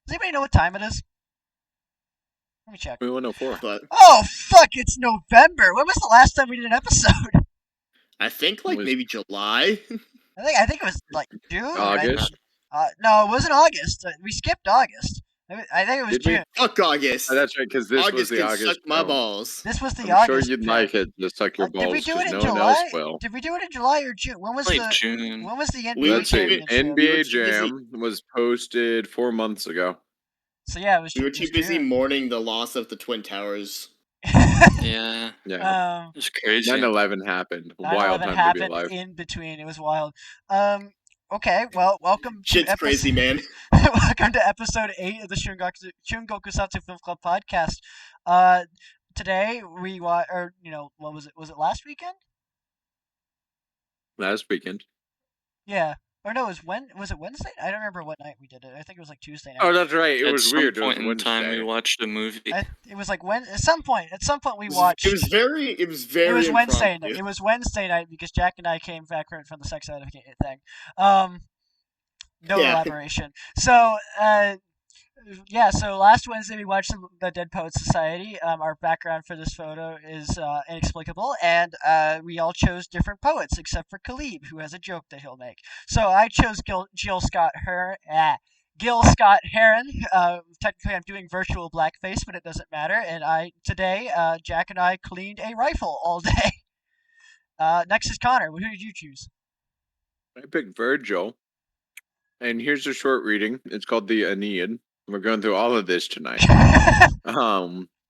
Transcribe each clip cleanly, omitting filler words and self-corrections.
Does anybody know what time it is? Let me check. 2104. But Oh fuck! It's November. When was the last time we did an episode? I think like Was- maybe July. I think it was like June. August? No, it wasn't August. We skipped August. I think it was Did we? June. Fuck August. Oh, that's right, because this was August the can August. suck my film. balls. This was the I'm sure August. you'd pick. like it to suck your Did we balls, do it because in no one July? else will. Did we do it in July or June? When was Like the June. When was the NBA We were Let's see. too- championship? we were NBA too busy- Jam was posted 4 months ago. So yeah, it was. We were it too was busy June. mourning the loss of the Twin Towers. Yeah, Yeah. it's crazy. 9/11 happened. 9/11 Wild time to be happened alive. in between. It was wild. Okay, well, welcome to Shit's crazy, man. welcome to episode 8 of the Shungoku Satsu Film Club podcast. Today we what was it? Was it last weekend? Last weekend. Yeah. Or no, was it Wednesday? I don't remember what night we did it. I think it was like Tuesday night. Oh, that's right. It At was some weird. It was point in time, we Wednesday. watched a movie. It was like at some point we watched. It was very. It was It was Wednesday. impromptu. It was Wednesday night because Jack and I came back from the sex certificate thing. No Yeah. elaboration. So, so last Wednesday we watched the Dead Poets Society. Our background for this photo is inexplicable, and we all chose different poets except for Caleeb, who has a joke that he'll make. So I chose Gil Scott Heron. Technically, I'm doing virtual blackface, but it doesn't matter. And today, Jack and I cleaned a rifle all day. Next is Connor. Who did you choose? I picked Virgil. And here's a short reading. It's called the Aeneid. We're going through all of this tonight.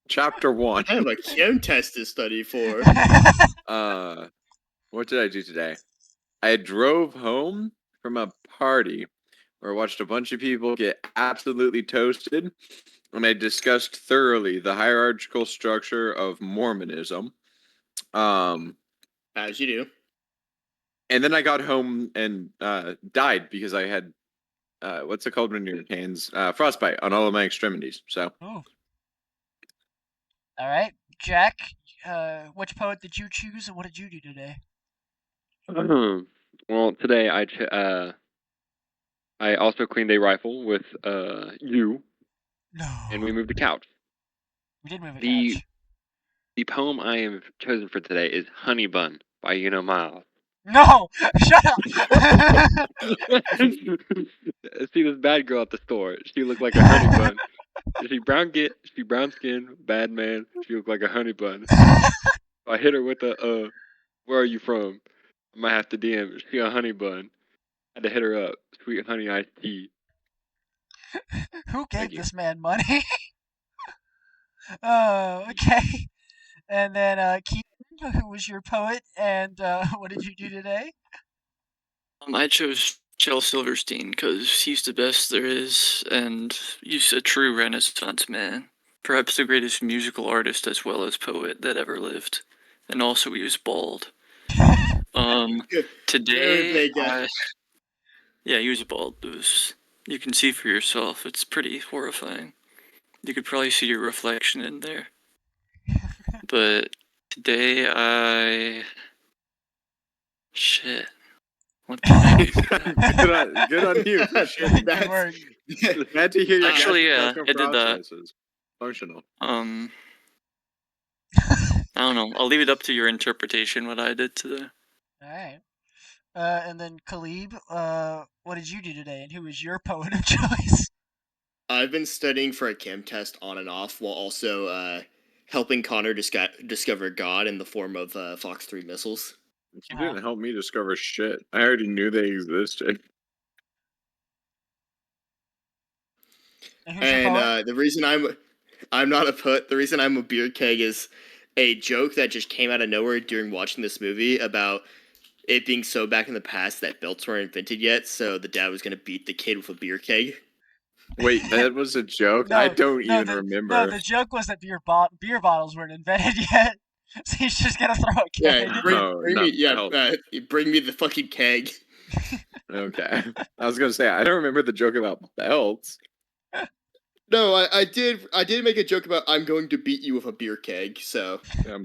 Chapter 1. I have a chem test to study for. What did I do today? I drove home from a party where I watched a bunch of people get absolutely toasted, and I discussed thoroughly the hierarchical structure of Mormonism. As you do. And then I got home and died because I had what's it called when your hands frostbite on all of my extremities. So. Ooh. All right, Jack. Which poet did you choose, and what did you do today? Well, today I also cleaned a rifle with you, No. and we moved the couch. We did move a The- couch. The poem I have chosen for today is "Honey Bun" by Miles. No, shut up. See this bad girl at the store. She looked like a honey bun. She brown skin, bad man. She looked like a honey bun. I hit her with a where are you from? I might have to DM her. She a honey bun. I had to hit her up. Sweet honey iced tea. Who gave you. this man money? Oh, okay. And then Keaton, who was your poet, and what did you do today? I chose Shel Silverstein because he's the best there is, and he's a true Renaissance man. Perhaps the greatest musical artist as well as poet that ever lived. And also he was bald. Today, Very big guy. yeah, he was bald. You can see for yourself. It's pretty horrifying. You could probably see your reflection in there. But today shit. What did I do today? good on you. Good That's- work. Glad to hear you. Actually, guys' yeah, I did that. processes. Functional. I don't know. I'll leave it up to your interpretation what I did today. All right. And then Caleeb, what did you do today, and who was your poet of choice? I've been studying for a chem test on and off while also helping Connor discover God in the form of Fox 3 missiles. You didn't help me discover shit. I already knew they existed. And who's your poet? And the reason I'm not a poet, the reason I'm a beer keg is a joke that just came out of nowhere during watching this movie about it being so back in the past that belts weren't invented yet, so the dad was gonna beat the kid with a beer keg. Wait, that was a joke? No, I don't even No, remember. the joke was that beer bottles weren't invented yet, so he's just gonna throw a keg. Yeah, bring me the fucking keg. Okay. I was going to say, I don't remember the joke about belts. No, I did make a joke about I'm going to beat you with a beer keg, so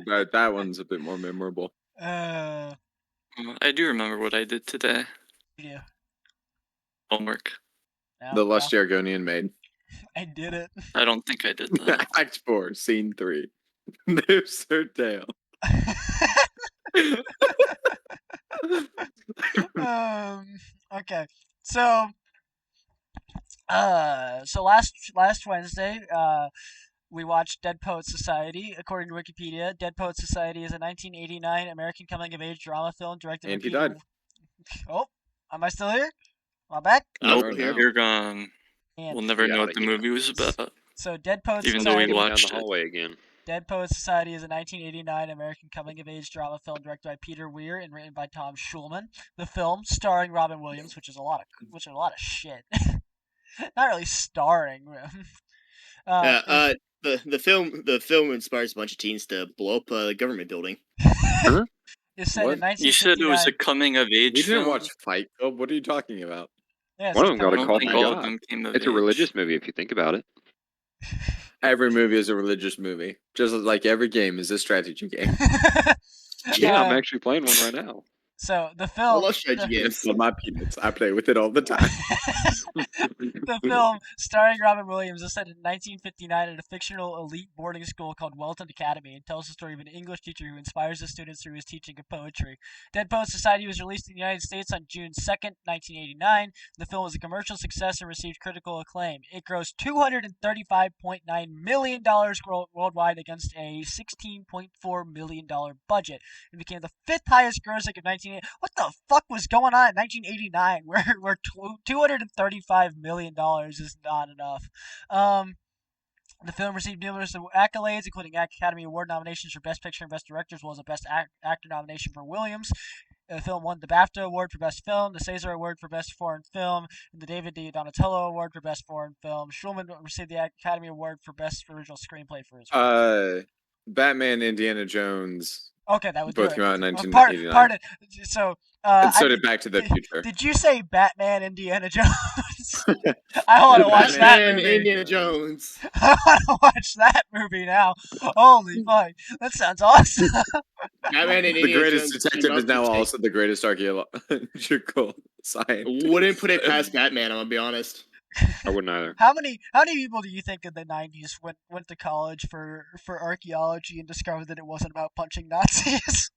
But that one's a bit more memorable. Uh, I do remember what I did today. yeah. Homework. No, The well, lusty Argonian maid. I did it. I don't think I did that. Act 4, Scene 3. There's her tail. Okay. So last Wednesday, we watched Dead Poets Society. According to Wikipedia, Dead Poets Society is a 1989 American coming-of-age drama film directed And by he Peter. died. Oh, am I still here? Am I back? I'm Nope, still here. you're gone. And We'll never Get know outta what the here. movie was about. so Dead Poets Even though we Society. Get me down watched the it. hallway again. Dead Poets Society is a 1989 American coming-of-age drama film directed by Peter Weir and written by Tom Schulman. The film, starring Robin Williams, which is a lot of shit. Not really starring. The film inspires a bunch of teens to blow up a government building. It's set in What? You said it was a 1959. coming of age We didn't film. watch Fight Club. What are you talking about? Yeah, it's One of a them got I a coming- call don't think from all of God. them came of It's age. a religious movie if you think about it. Every movie is a religious movie. Just like every game is a strategy game. Yeah, I'm actually playing one right now. So the I film. love strategy games. It's on my peanuts. I play with it all the time. The film, starring Robin Williams, is set in 1959 at a fictional elite boarding school called Welton Academy and tells the story of an English teacher who inspires the students through his teaching of poetry. Dead Poets Society was released in the United States on June 2nd, 1989. The film was a commercial success and received critical acclaim. It grossed $235.9 million worldwide against a $16.4 million budget. It became the fifth highest grossing of 1980. What the fuck was going on in 1989 where $235 million is not enough? The film received numerous accolades, including Academy Award nominations for Best Picture and Best Director, as well as a Best Actor nomination for Williams. The film won the BAFTA Award for Best Film, the César Award for Best Foreign Film, and the David D. Donatello Award for Best Foreign Film. Schulman received the Academy Award for Best Original Screenplay for his work. Batman, Indiana Jones. Okay, that would Both do it. came out in 1989. Pardon. So, And so did Back to the Future. Did you say Batman, Indiana Jones? I want to watch that Batman, movie. Indiana Jones. I want to watch that movie now. Holy fuck, that sounds awesome. Batman and The Indiana greatest Jones detective team is up now to take- also the greatest archaeological scientist. Wouldn't put it past Batman. I'm gonna be honest. I wouldn't either. How many people do you think in the 90s went to college for archaeology and discovered that it wasn't about punching Nazis?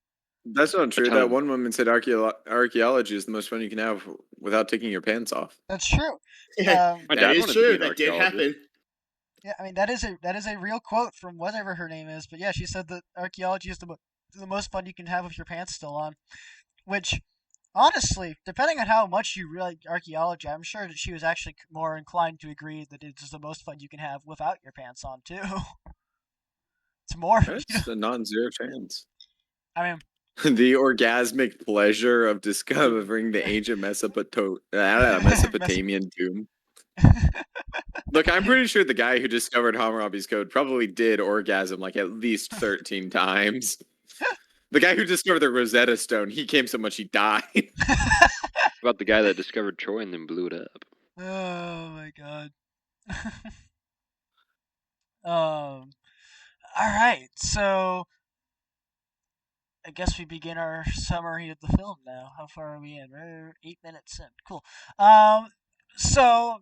That's not true. ton. That one woman said archaeology is the most fun you can have without taking your pants off. That's true. Yeah, My that dad is wanted to true. be an That did archaeologist. happen. Yeah, I mean that is a real quote from whatever her name is, but yeah, she said that archaeology is the most fun you can have with your pants still on. Which, honestly, depending on how much you really archaeology, I'm sure that she was actually more inclined to agree that it's the most fun you can have without your pants on too. It's more. That's a non-zero chance. I mean, The orgasmic pleasure of discovering the ancient Mesopotamian tomb. Look, I'm pretty sure the guy who discovered Hammurabi's code probably did orgasm like at least 13 times. The guy who discovered the Rosetta Stone, he came so much he died. About the guy that discovered Troy and then blew it up. oh my god. All right, so I guess we begin our summary of the film now. How far are we in? We're 8 minutes in. Cool. So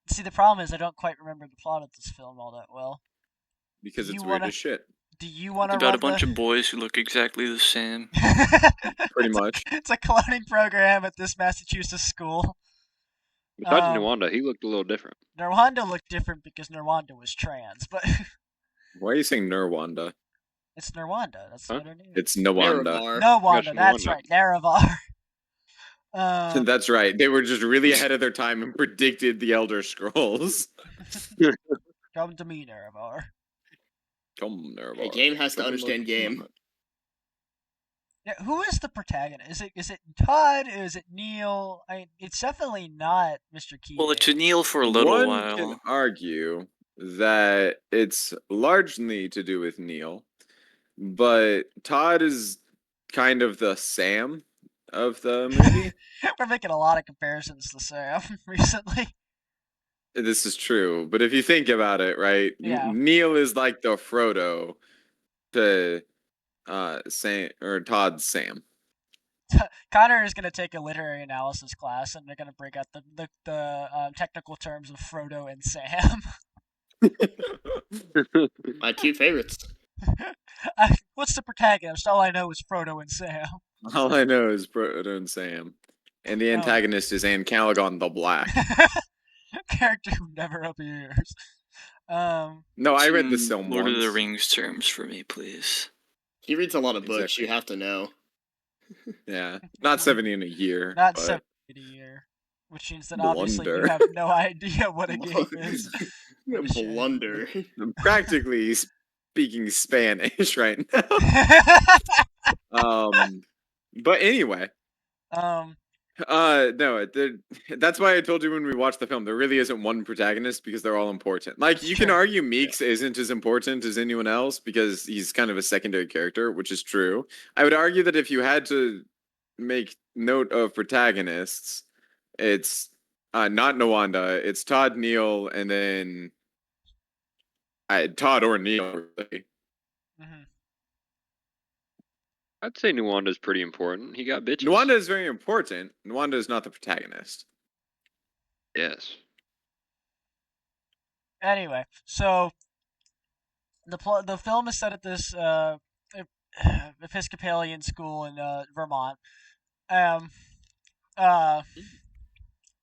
see, the problem is I don't quite remember the plot of this film all that well. Because it's You weird wanna- as shit. Do you want to About run a bunch of boys who look exactly the same. Pretty much. It's a cloning program at this Massachusetts school. Besides Um, Nwanda, he looked a little different. Nerwanda looked different because Nerwanda was trans, but Why are you saying Nerwanda? it's Nerwanda. That's Huh? what her name is. It's Nawanda. Nerevar. No Wanda, Yes, that's Nwanda. right. Nerevar. That's right. They were just really ahead of their time and predicted the Elder Scrolls. Come to me, Nerevar. Come, Nerwanda. Hey, game has to Come understand look- game. Yeah, who is the protagonist? Is it Todd? Is it Neil? It's definitely not Mr. Keaton. Well, it's Neil for a little One while. can argue that it's largely to do with Neil, but Todd is kind of the Sam of the movie. We're making a lot of comparisons to Sam recently. This is true, but if you think about it, right? Yeah. Neil is like the Frodo to Sam or Todd's Sam. Connor is going to take a literary analysis class, and they're going to break out the technical terms of Frodo and Sam. My two favorites. What's the protagonist? All I know is Frodo and Sam. All I know is Frodo and Sam. And the antagonist is Caleeb the Black. Character who never appears. No, I read the film Lord once. of the Rings terms for me, please. He reads a lot of books. Exactly. You have to know. Yeah, not 70 in a year. Not but 70 a year. Which means that obviously you Blunder. have no idea what a game is. What a shame. Blunder. I'm practically speaking Spanish right now. But anyway. No, that's why I told you when we watched the film, there really isn't one protagonist because they're all important. Like, you can argue Meeks isn't as important as anyone else because he's kind of a secondary character, which is true. I would argue that if you had to make note of protagonists, it's not Nawanda, it's Todd, Neil, and then Todd or Neil, really. Mhm. I'd say Nwanda's pretty important. He got bitches. Nwanda is very important. Nwanda is not the protagonist. Yes. Anyway, so the film is set at this Episcopalian school in Vermont.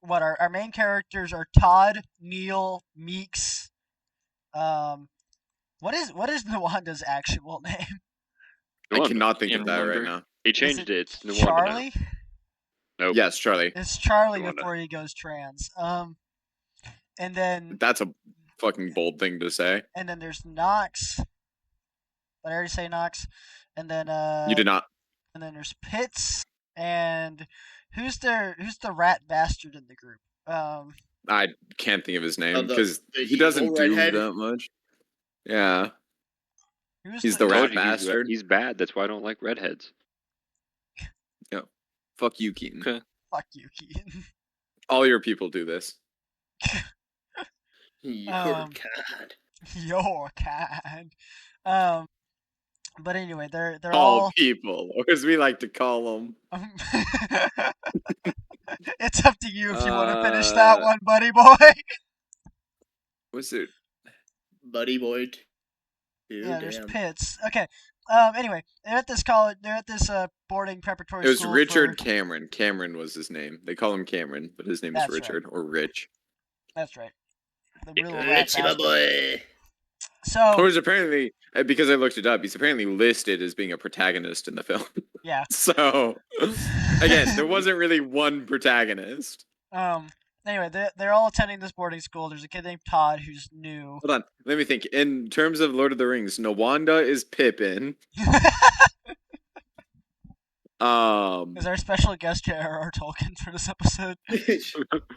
What our main characters are Todd, Neil, Meeks. What is Nwanda's actual name? I Nwanda. cannot think of Ian that right Wonder. now. He Is changed it. It's Nwanda Charlie? now. Nope. Yes, Charlie. It's Charlie Nwanda. before he goes trans. And then That's a fucking bold thing to say. there's Knox. Did I already say Knox? And then You did not. And then there's Pitts and who's the rat bastard in the group? I can't think of his name the because he evil doesn't do redhead? that much. Yeah. Who's He's I the told rat you bastard. He's bad. That's why I don't like redheads. Fuck you, Keaton. Okay. Fuck you, Keaton. All your people do this. Your Um, God. Your kind. But anyway, they're All all. people, or as we like to call them. It's up to you if you want to finish that one, buddy boy. What's it? Buddy boy. Yeah, there's Damn. Pitts. Okay. Anyway, they're at this college. They're at this boarding preparatory It was school. Richard for... Cameron. Cameron was his name. They call him Cameron, but his name is That's Richard or Rich. That's right. The real Richie, my rat bastard. boy. So Or is apparently because I looked it up. He's apparently listed as being a protagonist in the film. yeah. So again, there wasn't really one protagonist. Anyway, they're all attending this boarding school. There's a kid named Todd who's new. Hold on, let me think. In terms of Lord of the Rings, Nawanda is Pippin. Is our special guest J.R.R. Tolkien for this episode?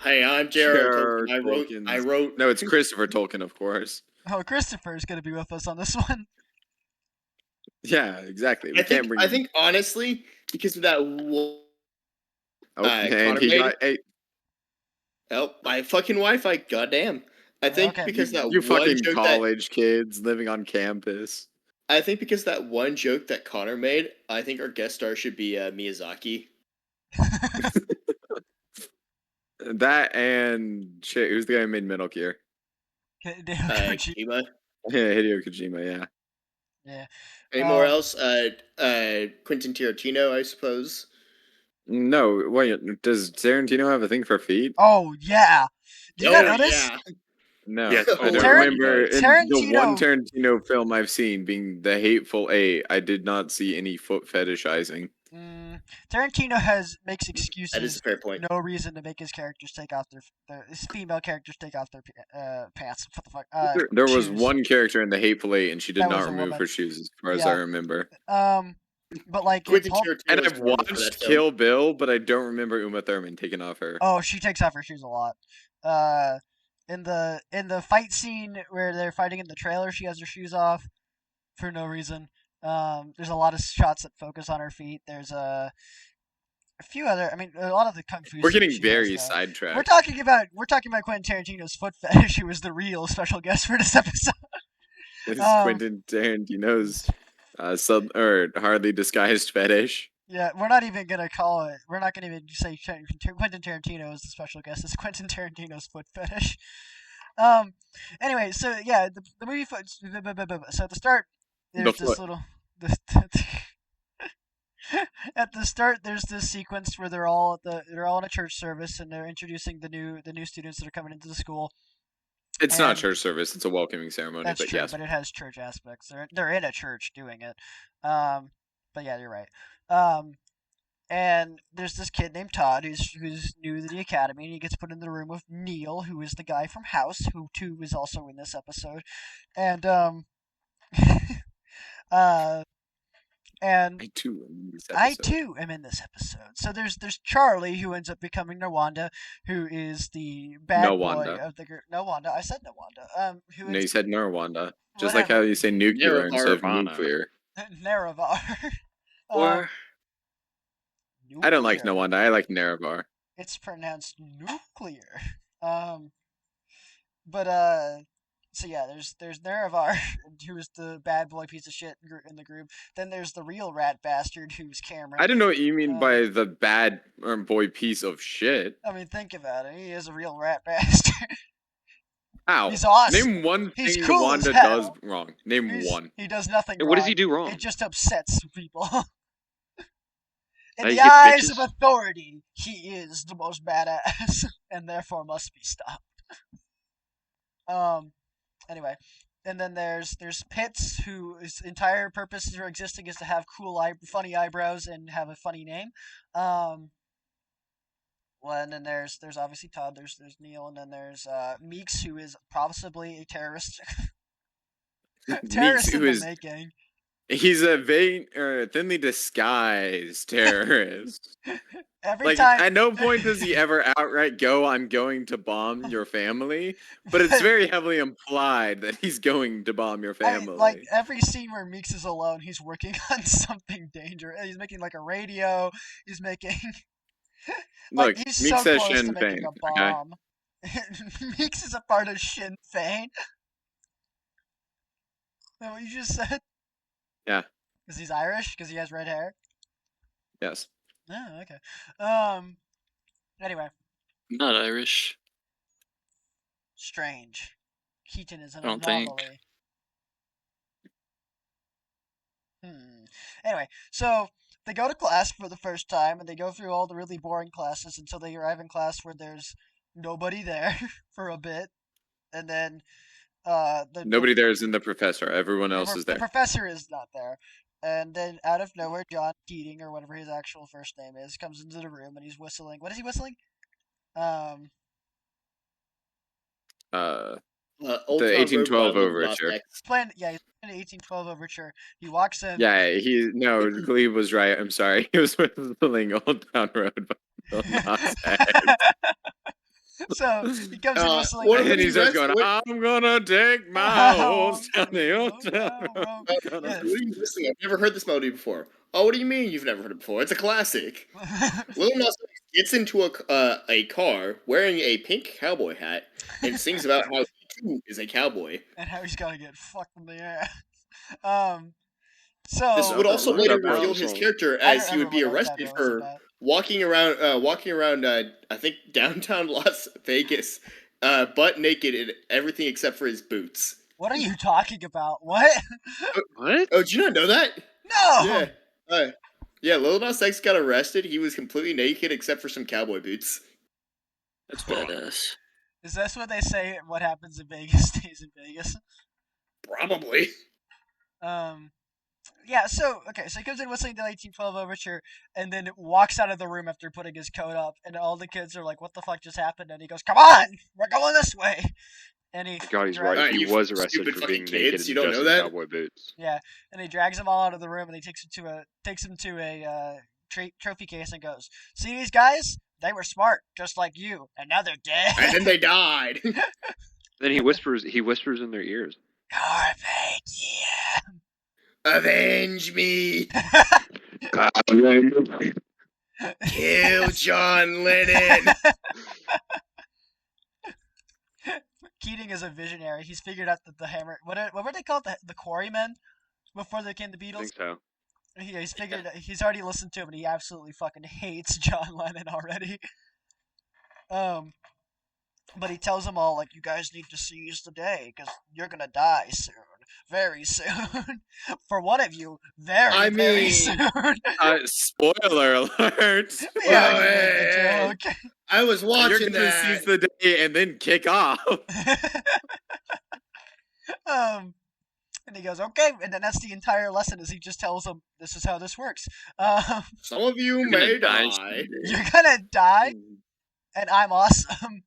Hey, I'm Jared. Tolkien's- I wrote. No, it's Christopher Tolkien, of course. Oh, Christopher is going to be with us on this one. Yeah, exactly. We I can't think. bring. I think honestly, because of that. Oh, and Connor he made got. Hey, Oh, my fucking Wi-Fi. Goddamn. I think Okay. because that you one fucking joke college kids living on campus. I think because that one joke that Connor made, I think our guest star should be Miyazaki. That and shit. Who's the guy who made Metal Gear? Kojima. Yeah, Hideo Kojima. Yeah. Any more else? Quentin Tarantino, I suppose. No, wait. Does Tarantino have a thing for feet? Oh, yeah. Did you not notice? Yeah. No, Yes, I don't Taran- remember. In the Tarantino- one Tarantino film I've seen, being The Hateful Eight, I did not see any foot fetishizing. Tarantino makes That is excuses. a fair point. No reason to make his characters take off his female characters take off their pants. What the fuck? There was shoes. one character in The Hateful Eight, and she did That was not a remove woman. her shoes, as far as Yeah. I remember. But like, in Quentin Pulp- Tarantino And was I've known for that watched film. Kill Bill, but I don't remember Uma Thurman taking off her. oh, she takes off her shoes a lot. In the fight scene where they're fighting in the trailer, she has her shoes off for no reason. There's a lot of shots that focus on her feet. There's a few other. I mean, a lot of the kung fu. We're scenes getting she very has, sidetracked. We're talking about Quentin Tarantino's foot fetish, who was the real special guest for this episode. This is Quentin Tarantino's hardly disguised fetish. Yeah, we're not even gonna call it. We're not gonna even say Quentin Tarantino is the special guest. It's Quentin Tarantino's foot fetish. Um. Anyway, so yeah, the movie. So at the start, The there's this foot. little. This, at the start, there's this sequence where they're all in a church service and they're introducing the new students that are coming into the school. It's not a And church service; it's a welcoming ceremony. that's But true, yes, but it has church aspects. They're in a church doing it. Um. But yeah, you're right. Um. And there's this kid named Todd who's new to the academy, and he gets put in the room with Neil, who is the guy from House, who too is also in this episode, and uh, and I too am in this I episode. too am in this episode. So there's Charlie, who ends up becoming Nawanda, who is the bad boy Nawanda. of the group. Nawanda, I said Nawanda. Who No, you is said Narwanda. Just like how whatever you say nuclear instead of Nirvana. nuclear. Naravar. Or I don't like Nuclear. Nawanda. I like Naravar. It's pronounced nuclear. Um, but so yeah, there's Naravar, who is the bad boy piece of shit in the group. Then there's the real rat bastard, who's I Cameron. don't know what you mean Um, by the bad boy piece of shit. I mean, think about it. He is a real rat bastard. How? He's awesome. Name one He's thing cool as Nawanda hell. does wrong. Name one. He does nothing And wrong. what does he do wrong? It just upsets people. In He the gets eyes of bitches? authority, he is the most badass, and therefore must be stopped. Um. Anyway, and then there's Pitts, whose entire purpose for existing is to have funny eyebrows and have a funny name. Um. Well, and then there's obviously Todd. There's Neil, and then there's Meeks, who is possibly a terrorist. Meeks, Terrorist in who the is making. he's a thinly disguised terrorist. Every Like, time. at no point does he ever outright go, "I'm going to bomb your family," but it's very heavily implied that he's going to bomb your Like family. every scene where Meeks is alone, he's working on something dangerous. He's making like a radio. He's making like Look, he's Meeks so says close to Sinn making Fein. a Okay, bomb. Meeks is a part of Sinn Fein. Is that what you just said? yeah, Because he's Irish? Because he has red hair? yes. Oh, okay. Um. Anyway, not Irish. strange. Keaton is an I don't think. anomaly. Anyway, so they go to class for the first time, and they go through all the really boring classes until they arrive in class where there's nobody there for a bit, and then Nobody there is in the professor. Everyone else is the there. professor is not there. And then out of nowhere, John Keating, or whatever his actual first name is, comes into the room and he's whistling. What is he whistling? Um, Old The Town Road by 1812 Lil Nas overture. X. he's playing the 1812 overture. He walks in. Yeah, Caleeb was right. I'm sorry. He was whistling Old Town Road by Lil Nas X. So he comes in whistling. What And if he he starts rests? going, What, I'm gonna take my horse down the Old Town Town Road. Road. Gonna Yeah. what are you listening? I've never heard this melody before. Oh, what do you mean you've never heard it before? It's a classic. Lil Nas X gets into a car wearing a pink cowboy hat and sings about how he too is a cowboy. And how he's gonna get fucked in the ass. This So would also later Roundabout reveal his song. character I as don't he would remember be what arrested that was for about. walking around. I think downtown Las Vegas, butt naked and everything except for his boots. What are you talking about? What? What? Oh, did you not know that? No. Yeah. Yeah, Lil Nas X got arrested. He was completely naked except for some cowboy boots. That's badass. Is this what they say? What happens in Vegas stays in Vegas. Probably. Yeah. So okay. So he comes in whistling the 1912 overture, and then walks out of the room after putting his coat up, and all the kids are like, "What the fuck just happened?" And he goes, "Come on, we're going this way." And he God, he's drags- right. Alright, He you was arrested stupid for fucking being naked kids, and you don't dressed know in that? cowboy boots. Yeah, and he drags them all out of the room, and he takes him to a trophy case and goes, "See these guys? They were smart, just like you, and now they're dead." And then they died. Then he whispers in their ears. Carpe Avenge me. diem. Kill John Lennon. Keating is a visionary. He's figured out that the hammer. What were they called? The Quarrymen before they became the I Beatles. think so. He's figured. He's already listened to him, and he absolutely fucking hates John Lennon already. But he tells them all, like, you guys need to seize the day, because you're gonna die soon. Very soon. For one of you, very, very soon. Spoiler alert. Yeah, Well, you made the hey. joke. I was You're watching gonna seize the day and then kick off. And he goes, okay, and then that's the entire lesson, is he just tells them, this is how this works. Some of you You're may gonna die die. You're gonna die, and I'm awesome.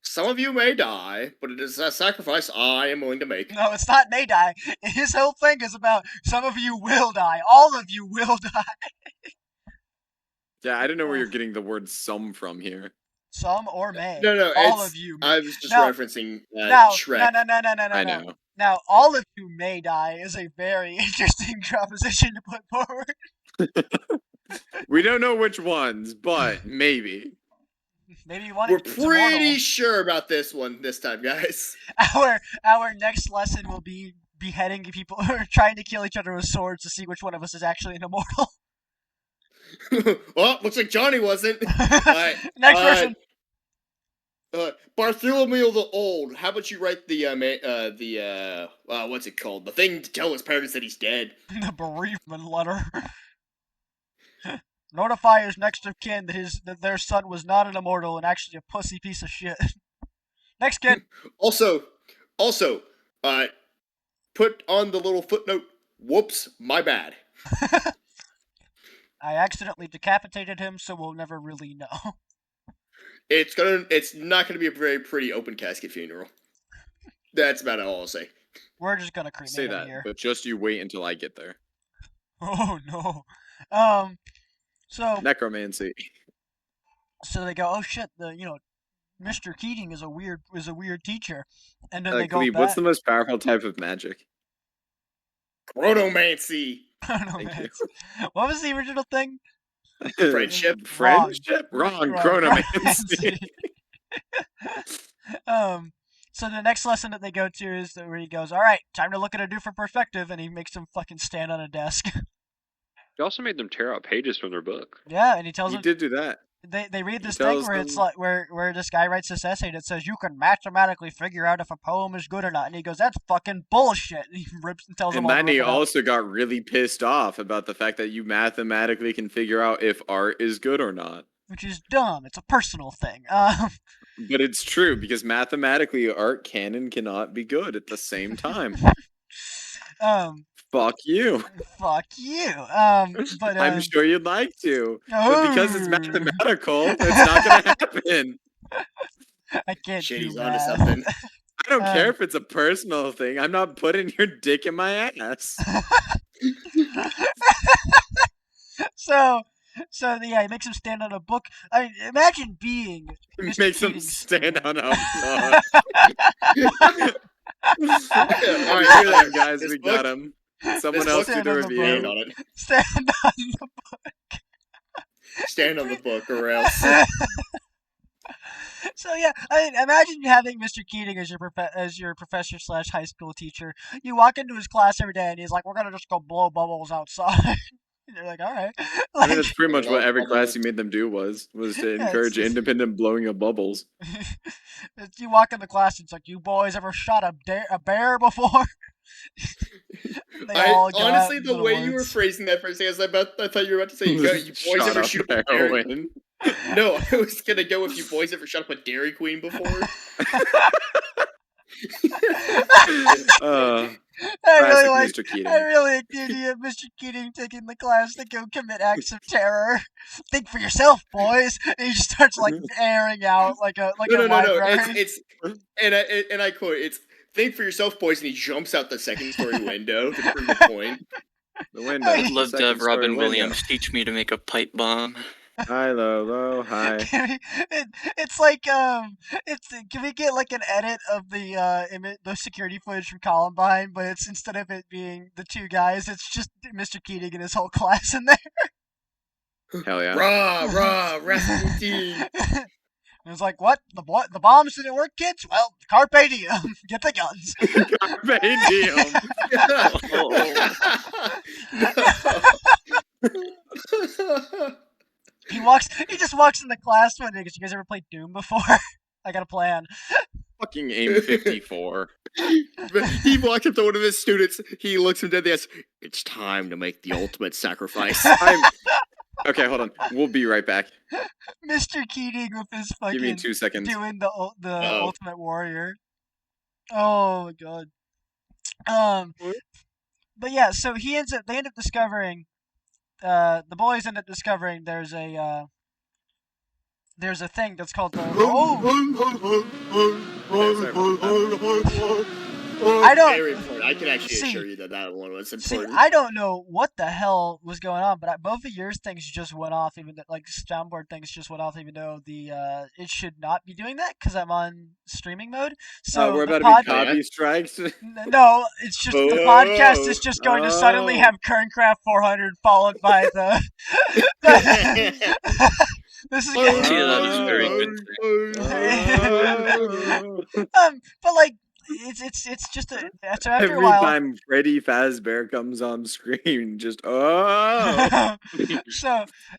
Some of you may die, but it is a sacrifice I am willing to make. No, it's not may die. His whole thing is about, some of you will die. All of you will die. Yeah, I don't know where you're getting the word "some" from here. Some or may. No, all of you. I was just No. referencing No, Shrek. no. I know. Now, all of you may die is a very interesting proposition to put forward. We don't know which ones, but maybe. Maybe you want We're to pretty sure about this one this time, guys. Our next lesson will be beheading people or trying to kill each other with swords to see which one of us is actually an immortal. Well, looks like Johnny wasn't. Alright, Next person. Bartholomew the Old. How about you write the what's it called? The thing to tell his parents that he's dead. The bereavement letter. Notify his next of kin that their son was not an immortal and actually a pussy piece of shit. Next kid. Also, put on the little footnote. Whoops, my bad. I accidentally decapitated him, so we'll never really know. It's not gonna be a very pretty open casket funeral. That's about all I'll say. We're just gonna cremate Say him that, here. but just you wait until I get there. Oh no. So Necromancy. So they go, oh shit, Mr. Keating is a weird teacher, and then they go Caleeb, back. what's the most powerful type of magic? Chronomancy. Thank you. What was the original thing? Friendship. Friendship? Wrong. Chronomancy. So the next lesson that they go to is where he goes, all right, time to look at a different perspective, and he makes them fucking stand on a desk. He also made them tear out pages from their book. Yeah, and he tells He them did do that. they read this He thing tells where it's them- like where this guy writes this essay that says you can mathematically figure out if a poem is good or not, and he goes, that's fucking bullshit. And he rips and tells And them all to Ladnie rip it out. also got really pissed off about the fact that you mathematically can figure out if art is good or not. Which is dumb. It's a personal thing. But it's true, because mathematically art can and cannot be good at the same time. Fuck you. Fuck you. But I'm sure you'd like to. But oh, because it's mathematical, it's not gonna happen. I can't Shit, do he's onto math. something. I don't care if it's a personal thing. I'm not putting your dick in my ass. So yeah, he makes him stand on a book. I mean, imagine being It Mr. makes him Keating's stand student. on a book. Alright, Here here then, then, guys, this we book- got him. Someone this else book- do Stand the on the review. Stand on it. Stand on the book. Stand on the book or else. So yeah, I mean, imagine having Mr. Keating as your professor / high school teacher. You walk into his class every day, and he's like, "We're gonna just go blow bubbles outside." And you're like, "All right." I mean, that's pretty much what every Bubbles. class you made them do was to Yeah, encourage it's- independent blowing of bubbles. You walk in the class, and it's like, "You boys ever shot a bear before?" They all go out Honestly, into the way you were woods. phrasing that first thing, I thought you were about to say, you boys Shut ever up, shoot up a Dairy... heroin. No, I was gonna go if you boys ever shot up a Dairy Queen before. Uh, I really classic like. Mr. Keating. I really like the idea of Mr. Keating taking the class to go commit acts of terror. Think for yourself, boys. And he just starts like airing out like a No. library. It's and I quote, it's think for yourself, boys, and he jumps out the second story window to prove the point. The window. I'd love to Second have story Robin window. Williams teach me to make a pipe bomb. Hi, low, hi. It's like can we get like an edit of the security footage from Columbine, but it's instead of it being the two guys, it's just Mr. Keating and his whole class in there. Hell yeah. Rah, Rasputin. And it's like, what? The bombs didn't work, kids? Well, carpe diem. Get the guns. Carpe diem. He just walks into class one day. You guys ever played Doom before? I got a plan. Fucking aim 54. He walks up to one of his students. He looks him dead. He says, "It's time to make the ultimate sacrifice." Okay, hold on. We'll be right back. Mr. Keating with his fucking Give me 2 seconds. doing the Ultimate Warrior. Oh my god. But yeah, so they end up discovering. The boys end up discovering there's a thing that's called the I don't Very important. I can actually see. assure you that one was See, important. I don't know what the hell was going on, but both of yours things just went off. Even though, like soundboard things just went off, even though the it should not be doing that because I'm on streaming mode. So we're the about to be copy strikes. No, it's just the podcast is just going to suddenly have Kerncraft 400 followed by the. This is going Yeah, that is very good. but like. It's just so after Every a while. time Freddy Fazbear comes on screen, just So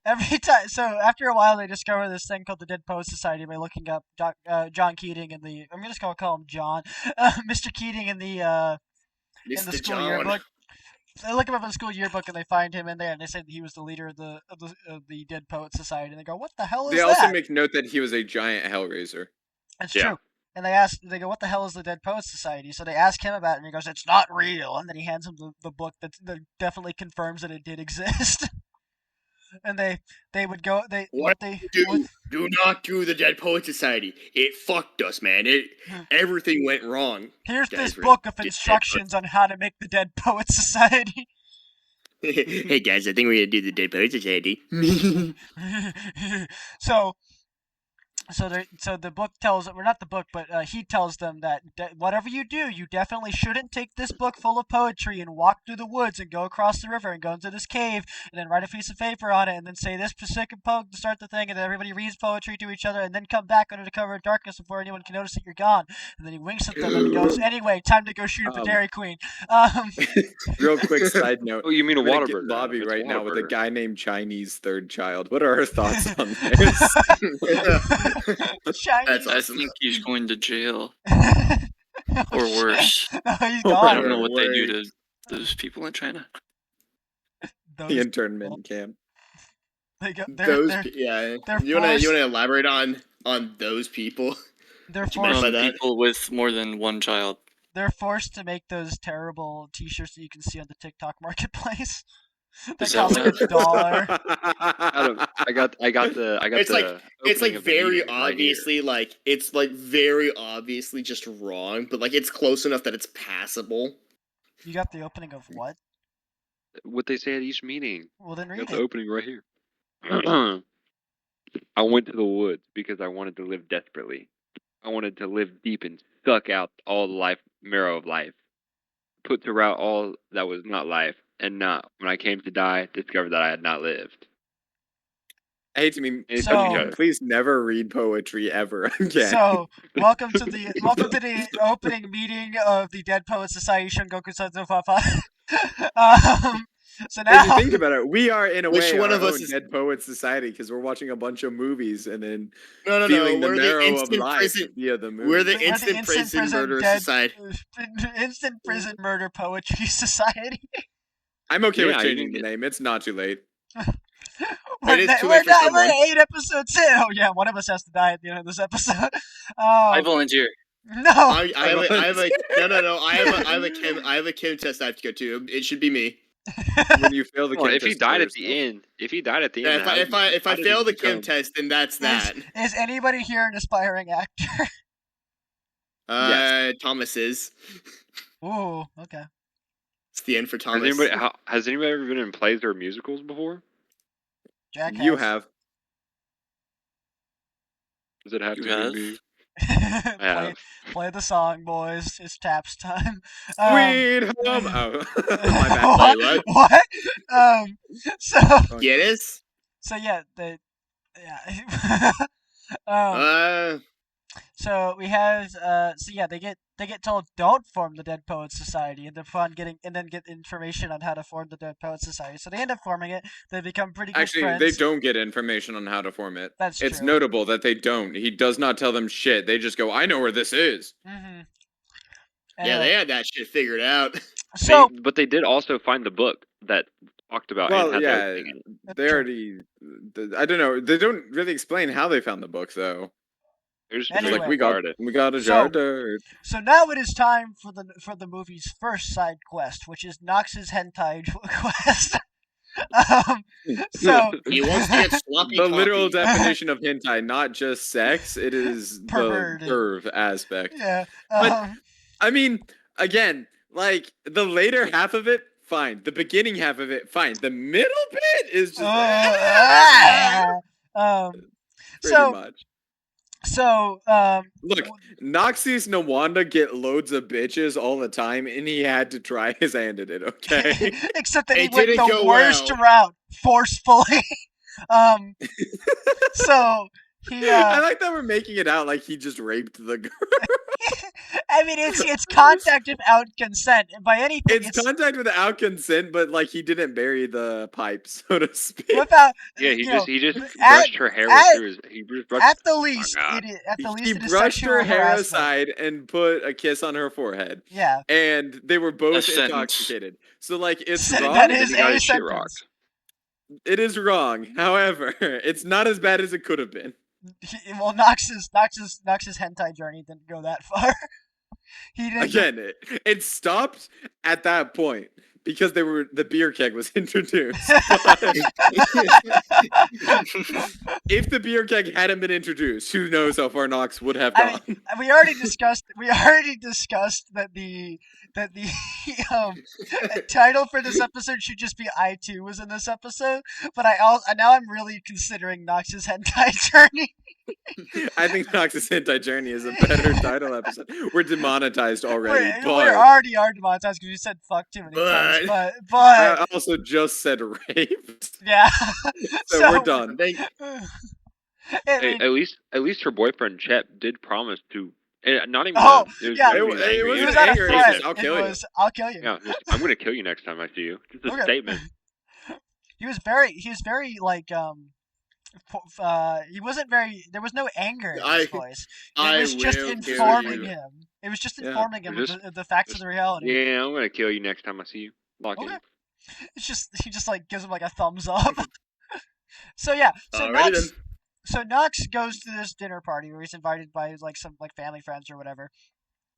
after a while they discover this thing called the Dead Poets Society by looking up John Keating in the I'm just gonna call him John, Mr. Keating in the school yearbook. They look him up in the school yearbook and they find him in there and they say that he was the leader of the Dead Poets Society and they go, what the hell is They that? also make note that he was a giant hellraiser. That's true. And they go, what the hell is the Dead Poets Society? So they ask him about it, and he goes, it's not real. And then he hands him the book that definitely confirms that it did exist. And they would go, do not do the Dead Poet Society. It fucked us, man. Everything went wrong. Here's this book of instructions on how to make the Dead Poets Society. Hey guys, I think we're gonna do the Dead Poet Society. So the book tells, or not the book, but he tells them that whatever you do, you definitely shouldn't take this book full of poetry and walk through the woods and go across the river and go into this cave and then write a piece of paper on it and then say this specific poem to start the thing and then everybody reads poetry to each other and then come back under the cover of darkness before anyone can notice that you're gone. And then he winks at them and he goes, anyway, time to go shoot up the Dairy Queen. Real quick side note. Oh, you mean a Whataburger? Bobby right now with a Whataburger. guy named Chinese third child. What are our thoughts on this? Chinese. I think he's going to jail. Or worse. No, he's I gone. don't know what they do to those people in China. The internment camp. They go, Yeah. they're You wanna forced- elaborate on those people? They're you mean forced. by that? People with more than one child. They're forced to make those terrible T-shirts that you can see on the TikTok marketplace. They Is that cost like $1. I got the. It's like opening of the very meeting right obviously it's like very obviously just wrong, but like it's close enough that it's passable. You got the opening of what? here. What they say at each meeting. Well, then I read got the it. opening right here. I went to the woods because I wanted to live desperately. I wanted to live deep and suck out all the marrow of life. Put to rout all that was not life, and not, when I came to die, discovered that I had not lived. I hate to mean, So- please never read poetry ever again. So, welcome to the opening meeting of the Dead Poets Society Shungoku Senzo Fafa. So If now you think about it, we are in a Which way one our of us own is- Dead Poets Society because we're watching a bunch of movies and then No, feeling the we're the marrow of instant life prison. via the movie. We're the We're the instant prison murder dead- society. Instant Prison Murder Poetry Society. I'm okay with Yeah, you changing can the name. It's not too late. We're, is too we're, late for not, someone. we're 8 episodes in. Oh yeah, one of us has to die at the end of this episode. I volunteer. No. I have a chem test I have to go to. It should be me. When you fail the Come on, chem if he test died by at the yourself. end, Yeah, if I did fail you the chem become- test, then that's that. Is anybody here an aspiring actor? Thomas is. Ooh, okay. It's the end for Has Thomas. anybody ever been in plays or musicals before? Jack You has. have. Does it have You to have? be me? play, have. play the song, boys. It's taps time. Sweet home. Oh, my bad. what? Wait, What? So Get it? yeah, Uh, So we have so yeah, they get told don't form the Dead Poets Society and then get information on how to form the Dead Poets Society. So they end up forming it. They become pretty good Actually, friends. they don't get information on how to form it. That's It's true. notable that they don't. He does not tell them shit. They just go, I know where this is. Mm-hmm. yeah, they had that shit figured out. So But they did also find the book that talked about and Well, had yeah, everything in it. they already. I don't know. They don't really explain how they found the book, though. They're just Anyway. Like we got a So- jar to. So now it is time for the movie's first side quest, which is Knox's hentai quest. So He wants to get sloppy The literal coffee. definition of hentai, not just sex. It is Perverted. the perv aspect. yeah, But- I mean, again, like the later half of it, fine. The beginning half of it, fine. The middle bit is just pretty so much. Look, Noxys Nawanda get loads of bitches all the time, and he had to try his hand at it. Okay. except that he It went didn't the go worst well. route forcefully. So he I like that we're making it out like he just raped the girl. I mean, it's contact without consent. By anything, It's contact without consent, but like he didn't bury the pipe, so to speak. without. Yeah, you know, he just at- brushed her hair at- through his. He just brushed. At the least, God. He it is brushed sexual her hair harassment. aside and put a kiss on her forehead, Yeah, and they were both A sentence. intoxicated. So like it's So wrong. that And is then he got a his shit sentence. rocked. It is wrong. However, it's not as bad as it could have been. Well, Knox's hentai journey didn't go that far. He didn't. Again, it stopped at that point because the beer keg was introduced. If the beer keg hadn't been introduced, who knows how far Knox would have I gone. we already discussed that the title for this episode should just be "I Too Was in This Episode," but now I'm really considering Knox's hentai journey. I think Knox's Hentai Journey is a better title episode. We're demonetized already, We but already are demonetized because you said "fuck" too many times. But- But I also just said rape. yeah, So we're done. I Hey, mean, at least her boyfriend Chet did promise to. Not even. Oh, it was, yeah. it was It angry. it wasn't was not a anger, it was threat. just, "I'll It kill you." was, "I'll kill you." Yeah, I'm gonna kill you next time I see you. Just a Okay. statement. He was very like he wasn't very. There was no anger in his voice. I It was just will kill informing you. him. It was just Yeah. informing him Just- of the facts of the reality. Yeah, I'm gonna kill you next time I see you. Lock Okay. in. It's just he just like gives him like a thumbs up. So yeah, Alrighty Knox goes to this dinner party where he's invited by like some like family friends or whatever,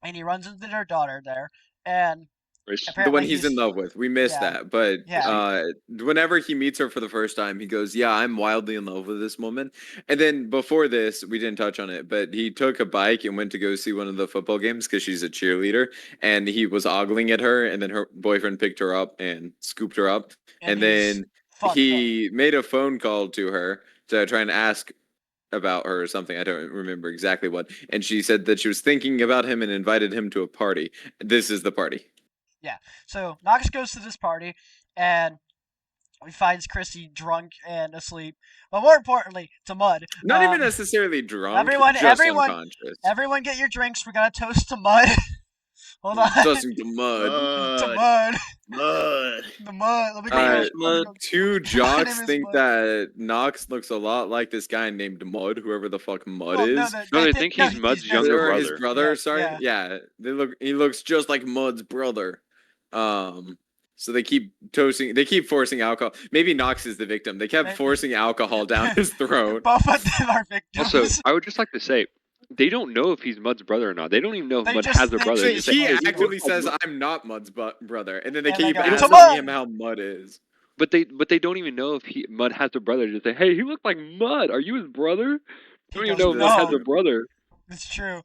and he runs into their daughter there, and It's- The apparently one he's in love with. We missed yeah. that. But Yeah. whenever he meets her for the first time, he goes, "Yeah, I'm wildly in love with this woman." And then before this, we didn't touch on it, but he took a bike and went to go see one of the football games because she's a cheerleader. And he was ogling at her, and then her boyfriend picked her up and scooped her up. And he's then fucked up. he made a phone call to her to try and ask about her or something. I don't remember exactly what. And she said that she was thinking about him and invited him to a party. This is the party. So Knox goes to this party, and he finds Chrissy drunk and asleep. But more importantly, to Mud. Not even necessarily drunk. everyone- just everyone- unconscious. Everyone, get your drinks. We're gonna toast to Mud. Hold on. Toasting to mud. To Mud. Mud. Mud. The Mud. Let me Uh, go. Mud. Two name jocks is think Mud. that Knox looks a lot like this guy named Mud, whoever the fuck Mud Well, is. No, they think he's Mud's younger Or brother. his brother, Yeah, sorry. yeah. Yeah. He looks just like Mud's brother. So they keep forcing alcohol. Maybe Knox is the victim. They kept Maybe. forcing alcohol down his throat. Both of them are victims. Also, I would just like to say, they don't know if he's Mud's brother or not. They don't even know if They Mud just- has a they brother. just- They say, He "Hey, actually look like says, Mud." "I'm not Mud's brother," and then they And they keep go, asking "It's Mud!" him how Mud is. But they don't even know if Mud has a brother. They say, "Hey, he looks like Mud. Are you his brother?" They don't even know if Mud has a brother. It's true.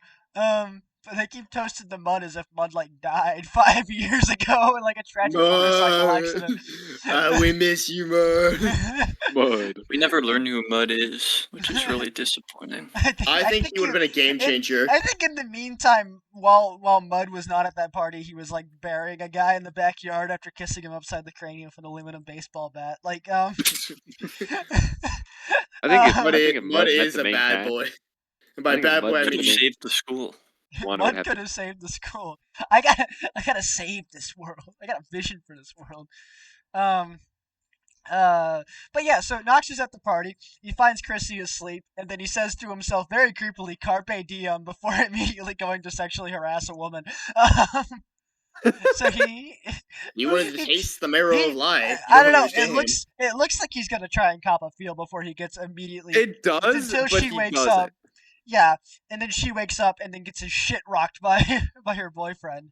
But they keep toasting the Mud as if Mud like died 5 years ago in like a tragic motorcycle accident. We miss you, Mud. Mud. We never learn who Mud is, which is really disappointing. I think he would have been a game changer. I think in the meantime, while Mud was not at that party, he was like burying a guy in the backyard after kissing him upside the cranium with an aluminum baseball bat. Like, I think Mud is a bad boy. By bad boy, I Could mean have saved the school. Mud could have saved the school. I gotta save this world. I got a vision for this world. But yeah, so Knox is at the party. He finds Chrissy asleep, and then he says to himself very creepily, "Carpe diem," before immediately going to sexually harass a woman. So you wanted to taste the marrow of life. I don't know. It looks like he's gonna try and cop a feel before he gets immediately. It does, until but she he wakes doesn't. up. Yeah, and then she wakes up and then gets his shit rocked by her boyfriend.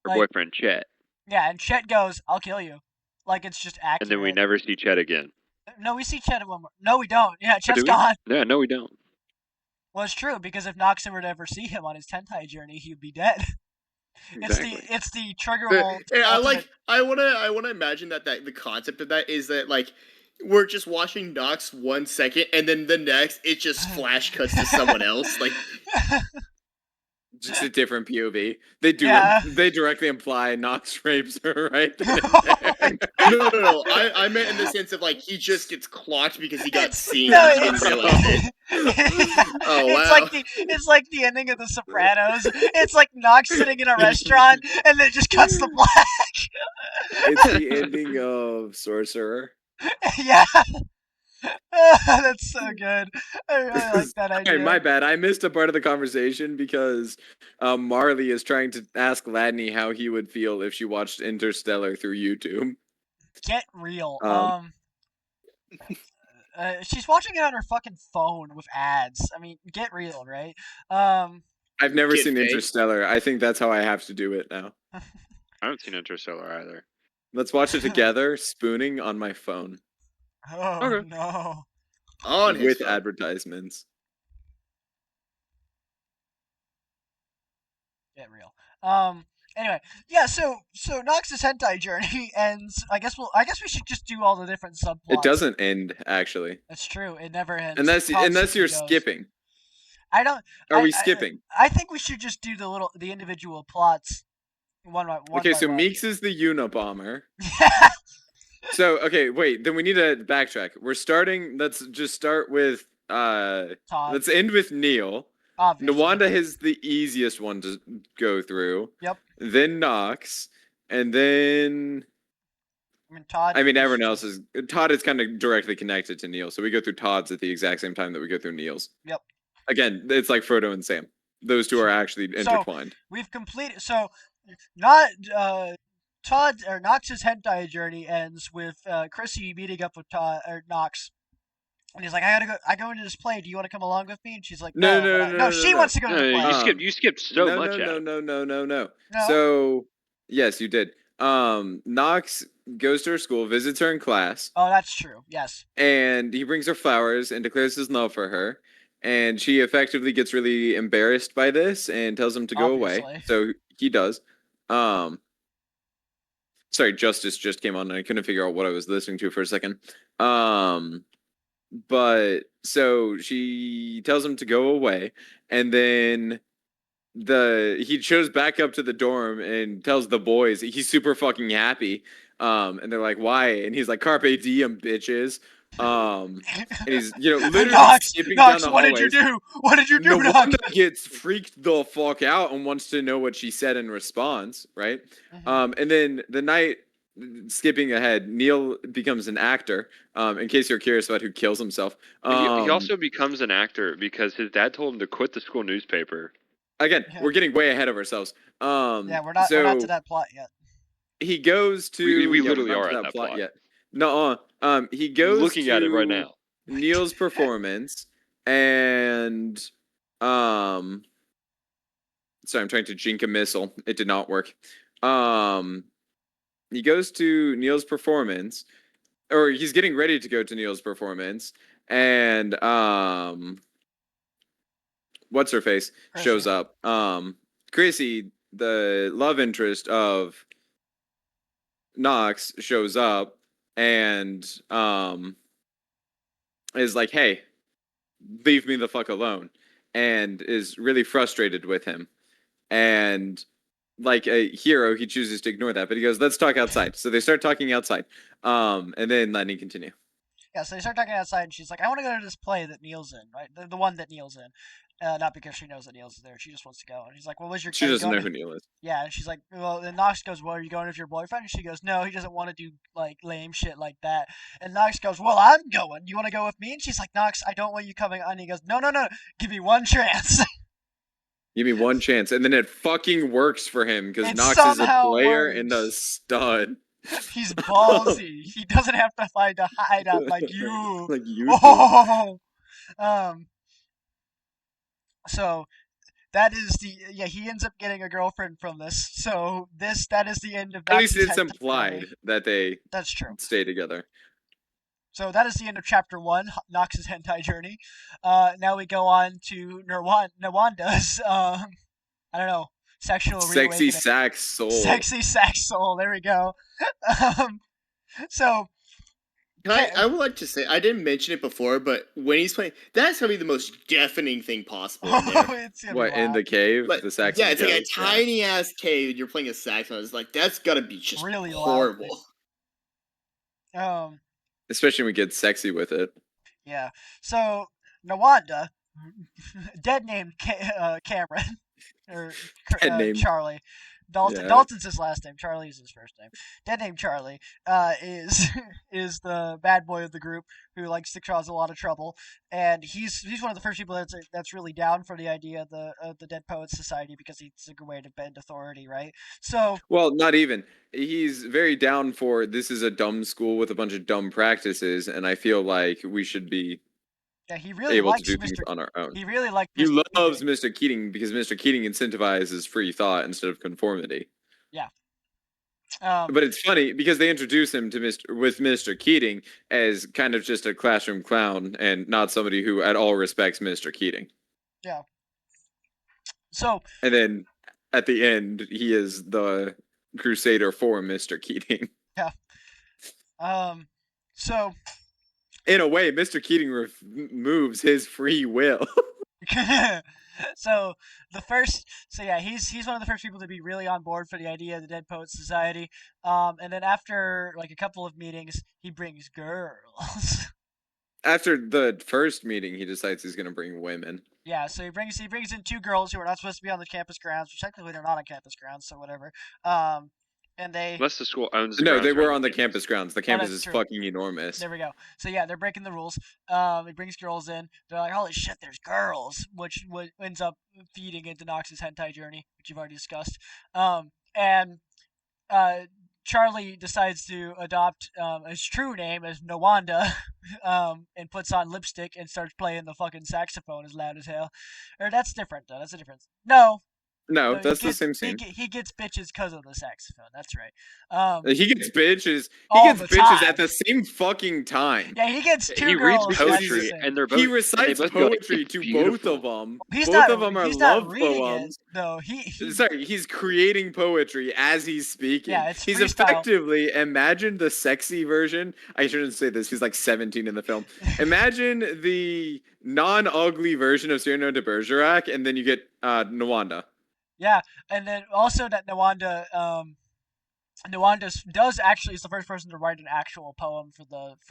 Her boyfriend Chet. Yeah, and Chet goes, "I'll kill you," like it's just accurate. And then we never see Chet again. No, we see Chet one more. No, we don't. Yeah, Chet's Do we? gone. Yeah, no, we don't. Well, it's true because if Knox were to ever see him on his Hentai journey, he'd be dead. Exactly. It's the triggerable. I wanna imagine that the concept of that is that like we're just watching Knox 1 second and then the next it just flash cuts to someone else like just a different POV. They do. Yeah. They directly imply Knox rapes her, right? No. I meant in the sense of like he just gets clocked because he got seen. No, and he didn't realize it. Oh wow! It's like the ending of The Sopranos. It's like Knox sitting in a restaurant and then it just cuts the black. It's the ending of Sorcerer. Yeah. That's so good. I really like that idea. Okay, my bad. I missed a part of the conversation because Marley is trying to ask Ladnie how he would feel if she watched Interstellar through YouTube. Get real. Um, She's watching it on her fucking phone with ads. I mean, get real, right? I've never Get seen fake. Interstellar. I think that's how I have to do it now. I haven't seen Interstellar either. Let's watch it together, spooning on my phone Oh Okay. no. On his with phone. advertisements. Get real. Anyway, yeah. So Knox's hentai journey ends. I guess we should just do all the different subplots. It doesn't end, actually. That's true. It never ends. Unless It constantly you're goes. skipping. I don't. Are we I- skipping? I think we should just do the individual plots. One Okay, by so one. Meeks is the Unabomber. Yeah. So, okay, wait, then we need to backtrack. Let's just start with, Todd. let's end with Neil. Obviously. Nawanda is the easiest one to go through. Yep. Then Knox, and then, I mean, Todd. everyone else is, Todd is kind of directly connected to Neil, so we go through Todd's at the exact same time that we go through Neil's. Yep. Again, it's like Frodo and Sam. Those two are actually intertwined. We've completed. So, not Todd or Knox's hentai journey ends with Chrissy meeting up with Knox, and he's like, I go into this play. Do you want to come along with me?" And she's like, "No, she wants to go to the play." You skipped so no, much. No. No? So, yes, you did. Knox goes to her school, visits her in class, Oh, that's true. Yes. and he brings her flowers and declares his love for her. And she effectively gets really embarrassed by this and tells him to go away. Obviously. So he does. Sorry, Justice just came on and I couldn't figure out what I was listening to for a second. But so she tells him to go away, and then he shows back up to the dorm and tells the boys he's super fucking happy. And they're like, "Why?" And he's like, "Carpe diem, bitches." And he's literally skipping down the what hallways. did you do? What did you do, Knox? Nawanda gets freaked the fuck out and wants to know what she said in response, right? Mhm. And then the night, skipping ahead, Neil becomes an actor. In case you're curious about who kills himself. He also becomes an actor because his dad told him to quit the school newspaper. Again, Yeah. we're getting way ahead of ourselves. Yeah, we're not to that plot yet. He goes to. We we're literally not are to at that plot yet. No, he goes Looking at it right now. Neil's performance and sorry, I'm trying to jink a missile. It did not work. He goes to Neil's performance, or he's getting ready to go to Neil's performance, and what's her face shows up. Chrissy, the love interest of Knox, shows up and is like, "Hey, leave me the fuck alone," and is really frustrated with him. And like a hero, he chooses to ignore that, but he goes, "Let's talk outside." So they start talking outside. And then Ladnie continue. Yeah, so they start talking outside, and she's like, I want to go to this play that Neil's in, right? The one that Neil's in. Not because she knows that Neil's there. She just wants to go. And he's like, well, where's your... She are you doesn't going know to-" who Neil is. Yeah, and she's like, well, and Knox goes, well, are you going with your boyfriend? And she goes, no, he doesn't want to do, like, lame shit like that. And Knox goes, well, I'm going. You want to go with me? And she's like, Knox, I don't want you coming on. And he goes, no, give me one chance. Give me one chance, and then it fucking works for him because It Knox is a somehow player and a works. stud. He's ballsy. He doesn't have to find a hideout like you. Like you. Oh! So that is he ends up getting a girlfriend from this. So that is the end of At least Knox's it's hentai implied journey. that they That's true. stay together. So that is the end of chapter 1, Knox's hentai journey. Now we go on to Nawanda's I don't know, sexual Sexy reawakening. sax soul. Sexy sax soul. There we go. So I would like to say, I didn't mention it before, but when he's playing, that's gonna be the most deafening thing possible in there. it's gonna be What, in loud. the cave? Like, The sax. yeah, it's like a tiny ass cave. You're playing a saxophone. It's like that's gotta be just Really horrible. Especially when we get sexy with it. Yeah. So Nawanda, dead named Cameron, or Dead name. Charlie. Dalton. Yeah. Dalton's his last name. Charlie is his first name. Dead named Charlie is the bad boy of the group who likes to cause a lot of trouble, and he's one of the first people that's really down for the idea of the Dead Poets Society because it's a good way to bend authority, right? So Well, not even. He's very down for this is a dumb school with a bunch of dumb practices, and I feel like we should be yeah, he really able to likes do Mr. things on our own. He really liked He Mr. loves Keating. Mr. Keating because Mr. Keating incentivizes free thought instead of conformity. Yeah. But it's funny because they introduce him to Mr. Keating as kind of just a classroom clown and not somebody who at all respects Mr. Keating. Yeah. So. And then at the end, he is the crusader for Mr. Keating. Yeah. So. In a way, Mr. Keating removes his free will. So he's one of the first people to be really on board for the idea of the Dead Poets Society. And then after like a couple of meetings, he brings girls. After the first meeting, he decides he's going to bring women. Yeah, so he brings in 2 girls who are not supposed to be on the campus grounds, which technically they're not on campus grounds, so whatever. And they... Unless the school owns the No, grounds they were around on the campus grounds. The campus that's is true. fucking enormous. There we go. So yeah, they're breaking the rules. He brings girls in. They're like, holy shit, there's girls, which ends up feeding into Knox's hentai journey, which you've already discussed. And Charlie decides to adopt his true name as Nawanda, and puts on lipstick and starts playing the fucking saxophone as loud as hell. Or that's different though. That's a difference. No, that's the same scene. He gets bitches because of the saxophone. That's right. He gets bitches. All the time. At the same fucking time. Yeah, he gets 2 He girls. reads that's poetry, the and they're both. He recites and they both go, like, poetry "It's to beautiful." both of them. He's Both not, of them are he's love not reading poems. it, though. Sorry, he's creating poetry as he's speaking. Yeah, it's he's freestyle. effectively, imagine the sexy version. I shouldn't say this. He's like 17 in the film. Imagine the non-ugly version of Cyrano de Bergerac, and then you get Nawanda. Yeah, and then also that Nawanda does actually is the first person to write an actual poem for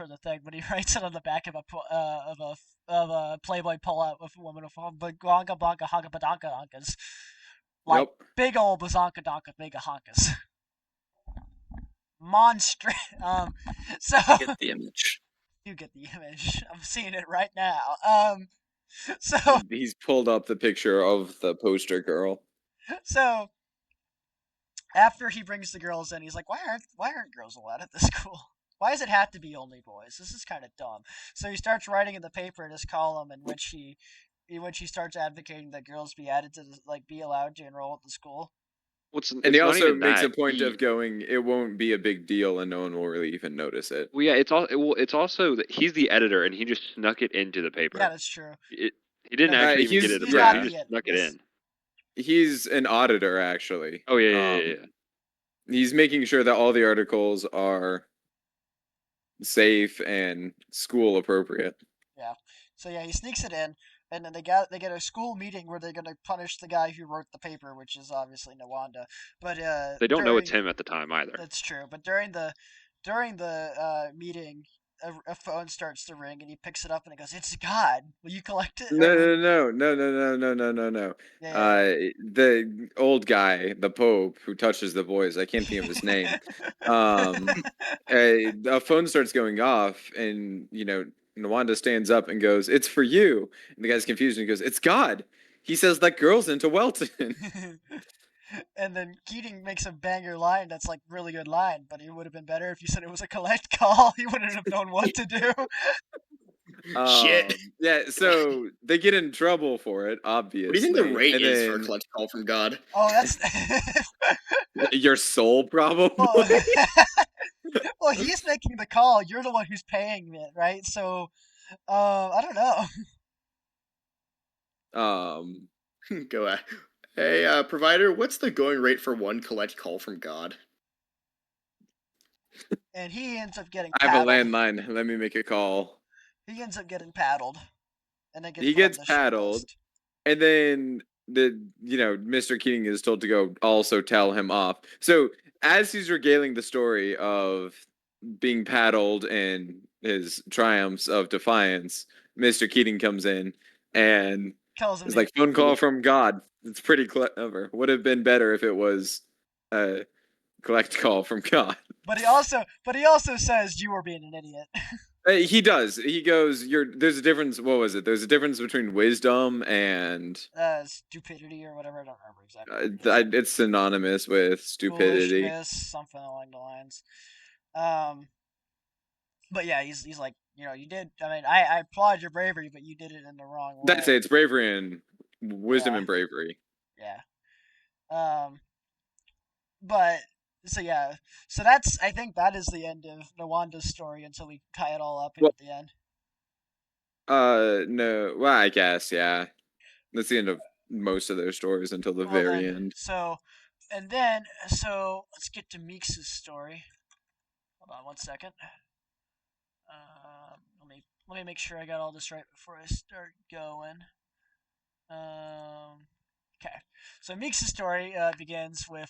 the thing, but he writes it on the back of a Playboy pullout with a woman of Blanca Blanca Honka Badanka Honkas. Like Nope. big old Bazanka Donka Mega Honkas. Monster. So Get the image. you get the image. I'm seeing it right now. So He's pulled up the picture of the poster girl. So after he brings the girls in, he's like, why aren't girls allowed at this school? Why does it have to be only boys? This is kind of dumb. So he starts writing in the paper in his column in which he starts advocating that girls be added to be allowed to enroll at the school. And he also makes a point of going, it won't be a big deal and no one will really even notice it. Well, yeah, it's also that he's the editor and he just snuck it into the paper. Yeah, that's true. He didn't actually even get it he's approved. not He the just snuck it in. He's an auditor, actually. Oh yeah. He's making sure that all the articles are safe and school appropriate. Yeah. So yeah, he sneaks it in, and then they get a school meeting where they're gonna punish the guy who wrote the paper, which is obviously Nawanda. But They don't know it's during him at the time either. that's true. But during the meeting, a phone starts to ring, and he picks it up and he goes, "It's God. Will you collect it?" No, no, no, no, no, no, no, no, no, no. Yeah. The old guy, the Pope, who touches the boys. I can't think of his name. Um, a phone starts going off, and Nwanda stands up and goes, "It's for you." And the guy's confused and he goes, "It's God." He says, "Let girls into Welton." And then Keating makes a banger line that's like really good line, but it would have been better if you said it was a collect call. He wouldn't have known what to do. Shit. Yeah, so they get in trouble for it, obviously. What do you think the rate and is for a then collect call from God? Oh, that's your soul, probably. well, well, he's making the call. You're the one who's paying it, right? So, I don't know. um, Go ahead. Hey, provider, what's the going rate for one collect call from God? And he ends up getting I have a paddled. landline. Let me make a call. He ends up getting paddled, and then gets He put on gets the shit paddled, list. and then Mr. Keating is told to go also tell him off. So as he's regaling the story of being paddled and his triumphs of defiance, Mr. Keating comes in and Tells him is to. like, phone call from God. It's pretty clever. Would have been better if it was a collect call from God. But he also says you were being an idiot. He does. He goes, there's a difference. What was it? There's a difference between wisdom and Stupidity or whatever. I don't remember exactly. it's synonymous with stupidity. Foolishness, something along the lines. Um, but yeah, he's like, you did. I mean, I applaud your bravery, but you did it in the wrong way. That's it. It's bravery and wisdom Yeah. and bravery. Yeah. But so yeah, so that's I think that is the end of Nawanda's story until we tie it all up Well, at the end. No. Well, I guess yeah. That's the end of most of their stories until the Well very then, end. so let's get to Meeks' story. Hold on one second. Let me make sure I got all this right before I start going. Okay. So Meeks' story begins with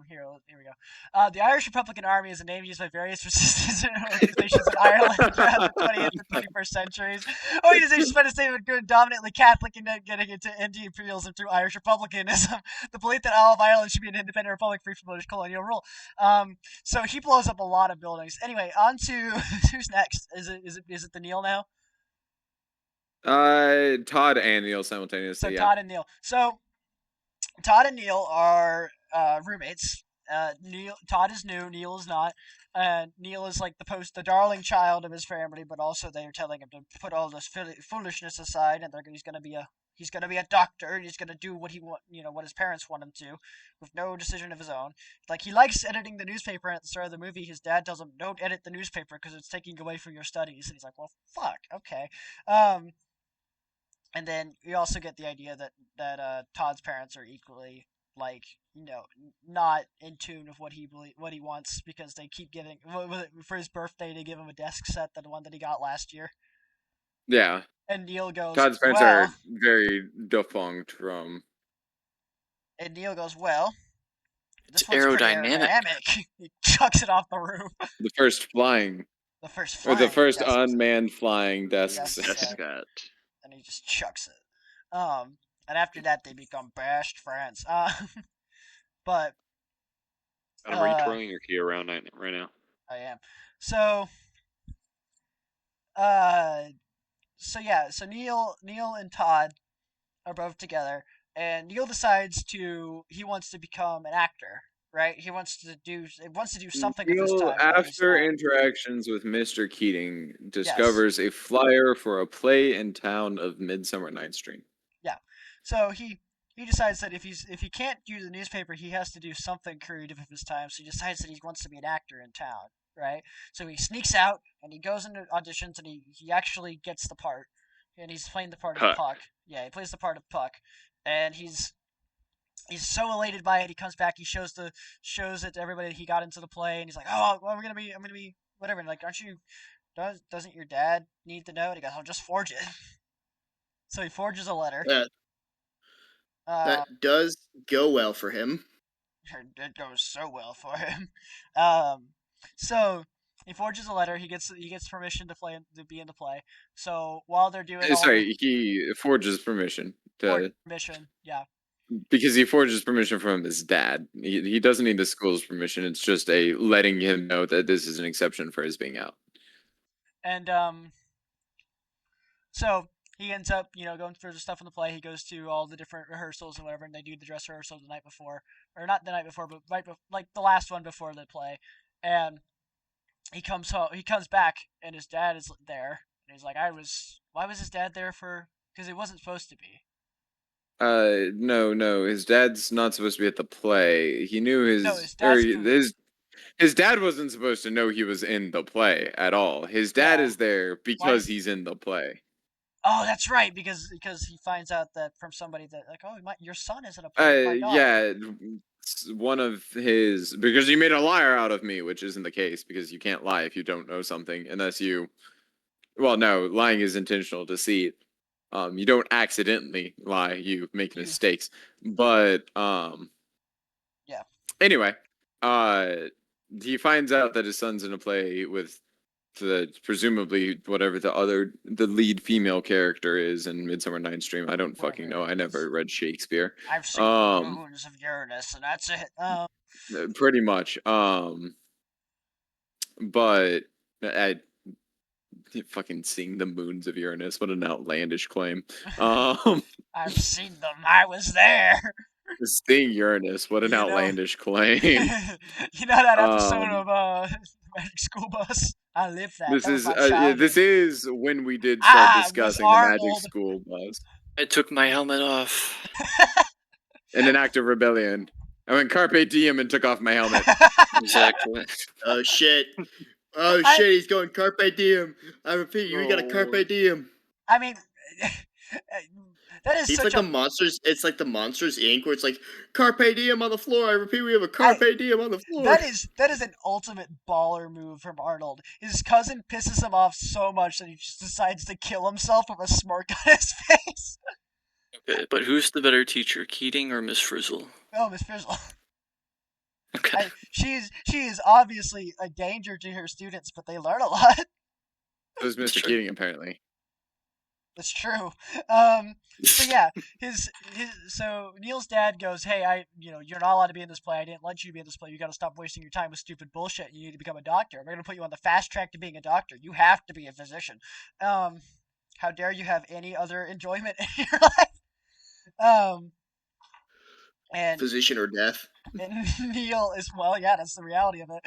here we go. The Irish Republican Army is a name used by various resistance organizations in Ireland throughout the 20th and 21st centuries. Organizations spent a statement going dominantly Catholic and then getting into anti-imperialism through Irish republicanism. The belief that all of Ireland should be an independent republic free from British colonial rule. So he blows up a lot of buildings. Anyway, on to who's next? Is it the Neil now? Todd and Neil simultaneously. So Yeah. Todd and Neil. So Todd and Neil are roommates. Todd is new, Neil is not. Neil is like the darling child of his family, but also they are telling him to put all this foolishness aside, and he's gonna be a doctor, and he's gonna do what what his parents want him to, with no decision of his own. Like he likes editing the newspaper, and at the start of the movie, his dad tells him, "Don't edit the newspaper because it's taking away from your studies," and he's like, "Well, fuck, okay." And then you also get the idea that Todd's parents are equally like not in tune with what he wants because they keep giving for his birthday to give him a desk set, the one that he got last year. Yeah. And Neil goes, Todd's parents well, are very defunct from. And Neil goes, well, this It's one's pretty aerodynamic. aerodynamic. He chucks it off the roof. The first flying. The first Or the flying first desk set. unmanned flying desk Yes, set. set. Scott. And he just chucks it. And after that they become best friends. But Adam, are you twirling your key around right now? I am. So Neil and Todd are both together, and Neil decides he wants to become an actor, right? He wants to do something with his Neil, time. after interactions with Mr. Keating, discovers a flyer for a play in town of Midsummer Night's Dream. Yeah. So he decides that if he can't do the newspaper, he has to do something creative with his time. So he decides that he wants to be an actor in town, right? So he sneaks out and he goes into auditions and he actually gets the part, and he's playing the part of Puck. Yeah, he plays the part of Puck, and he's he's so elated by it. He comes back. He shows it to everybody that he got into the play, and he's like, "Oh, well, I'm gonna be whatever." And like, aren't you? Doesn't your dad need to know? And he goes, "I'll just forge it." So he forges a letter. Yeah, that does go well for him. It goes so well for him. So he forges a letter. He gets permission to be in the play. So while they're doing all Sorry, he forges permission to permission, yeah. because he forges permission from his dad. He doesn't need the school's permission. It's just a letting him know that this is an exception for his being out. And so he ends up, going through the stuff in the play. He goes to all the different rehearsals and whatever, and they do the dress rehearsal the night before, or not the night before, but like the last one before the play. And he comes home. He comes back, and his dad is there. And he's like, Why was his dad there for? Because he wasn't supposed to be. No. His dad's not supposed to be at the play. He knew his dad wasn't supposed to know he was in the play at all. His dad is there because he's in the play. Oh, that's right. Because he finds out that from somebody that like, oh, your son is in a play. Yeah, one of his because you made a liar out of me, which isn't the case because you can't lie if you don't know something unless you. Well, no, lying is intentional deceit. You don't accidentally lie; you make mistakes. But yeah. Anyway, he finds out that his son's in a play with presumably whatever the lead female character is in Midsummer Night's Dream. I don't fucking know. I never read Shakespeare. I've seen the moons of Uranus, and that's it. Pretty much. But I fucking seeing the moons of Uranus. What an outlandish claim. I've seen them. I was there. Seeing Uranus. What an outlandish claim. You know that episode of Magic School Bus? I lived that. This is when we did start discussing the Magic School Bus. I took my helmet off. In an act of rebellion. I went carpe diem and took off my helmet. Exactly. Oh shit. He's going carpe diem. I repeat, you got a carpe diem. I mean, that is It's like the Monsters. It's like the Monsters Inc. where it's like carpe diem on the floor. I repeat, we have a carpe diem on the floor. That is an ultimate baller move from Arnold. His cousin pisses him off so much that he just decides to kill himself with a smirk on his face. Okay, but who's the better teacher, Keating or Miss Frizzle? Oh, Miss Frizzle. Okay. She is obviously a danger to her students, but they learn a lot. It was Mr. Keating, apparently. That's true. So yeah, so Neil's dad goes, "Hey, you're not allowed to be in this play. I didn't let you be in this play. You got to stop wasting your time with stupid bullshit. You need to become a doctor. We're gonna put you on the fast track to being a doctor. You have to be a physician. How dare you have any other enjoyment in your life? And physician or death." And Neil is that's the reality of it.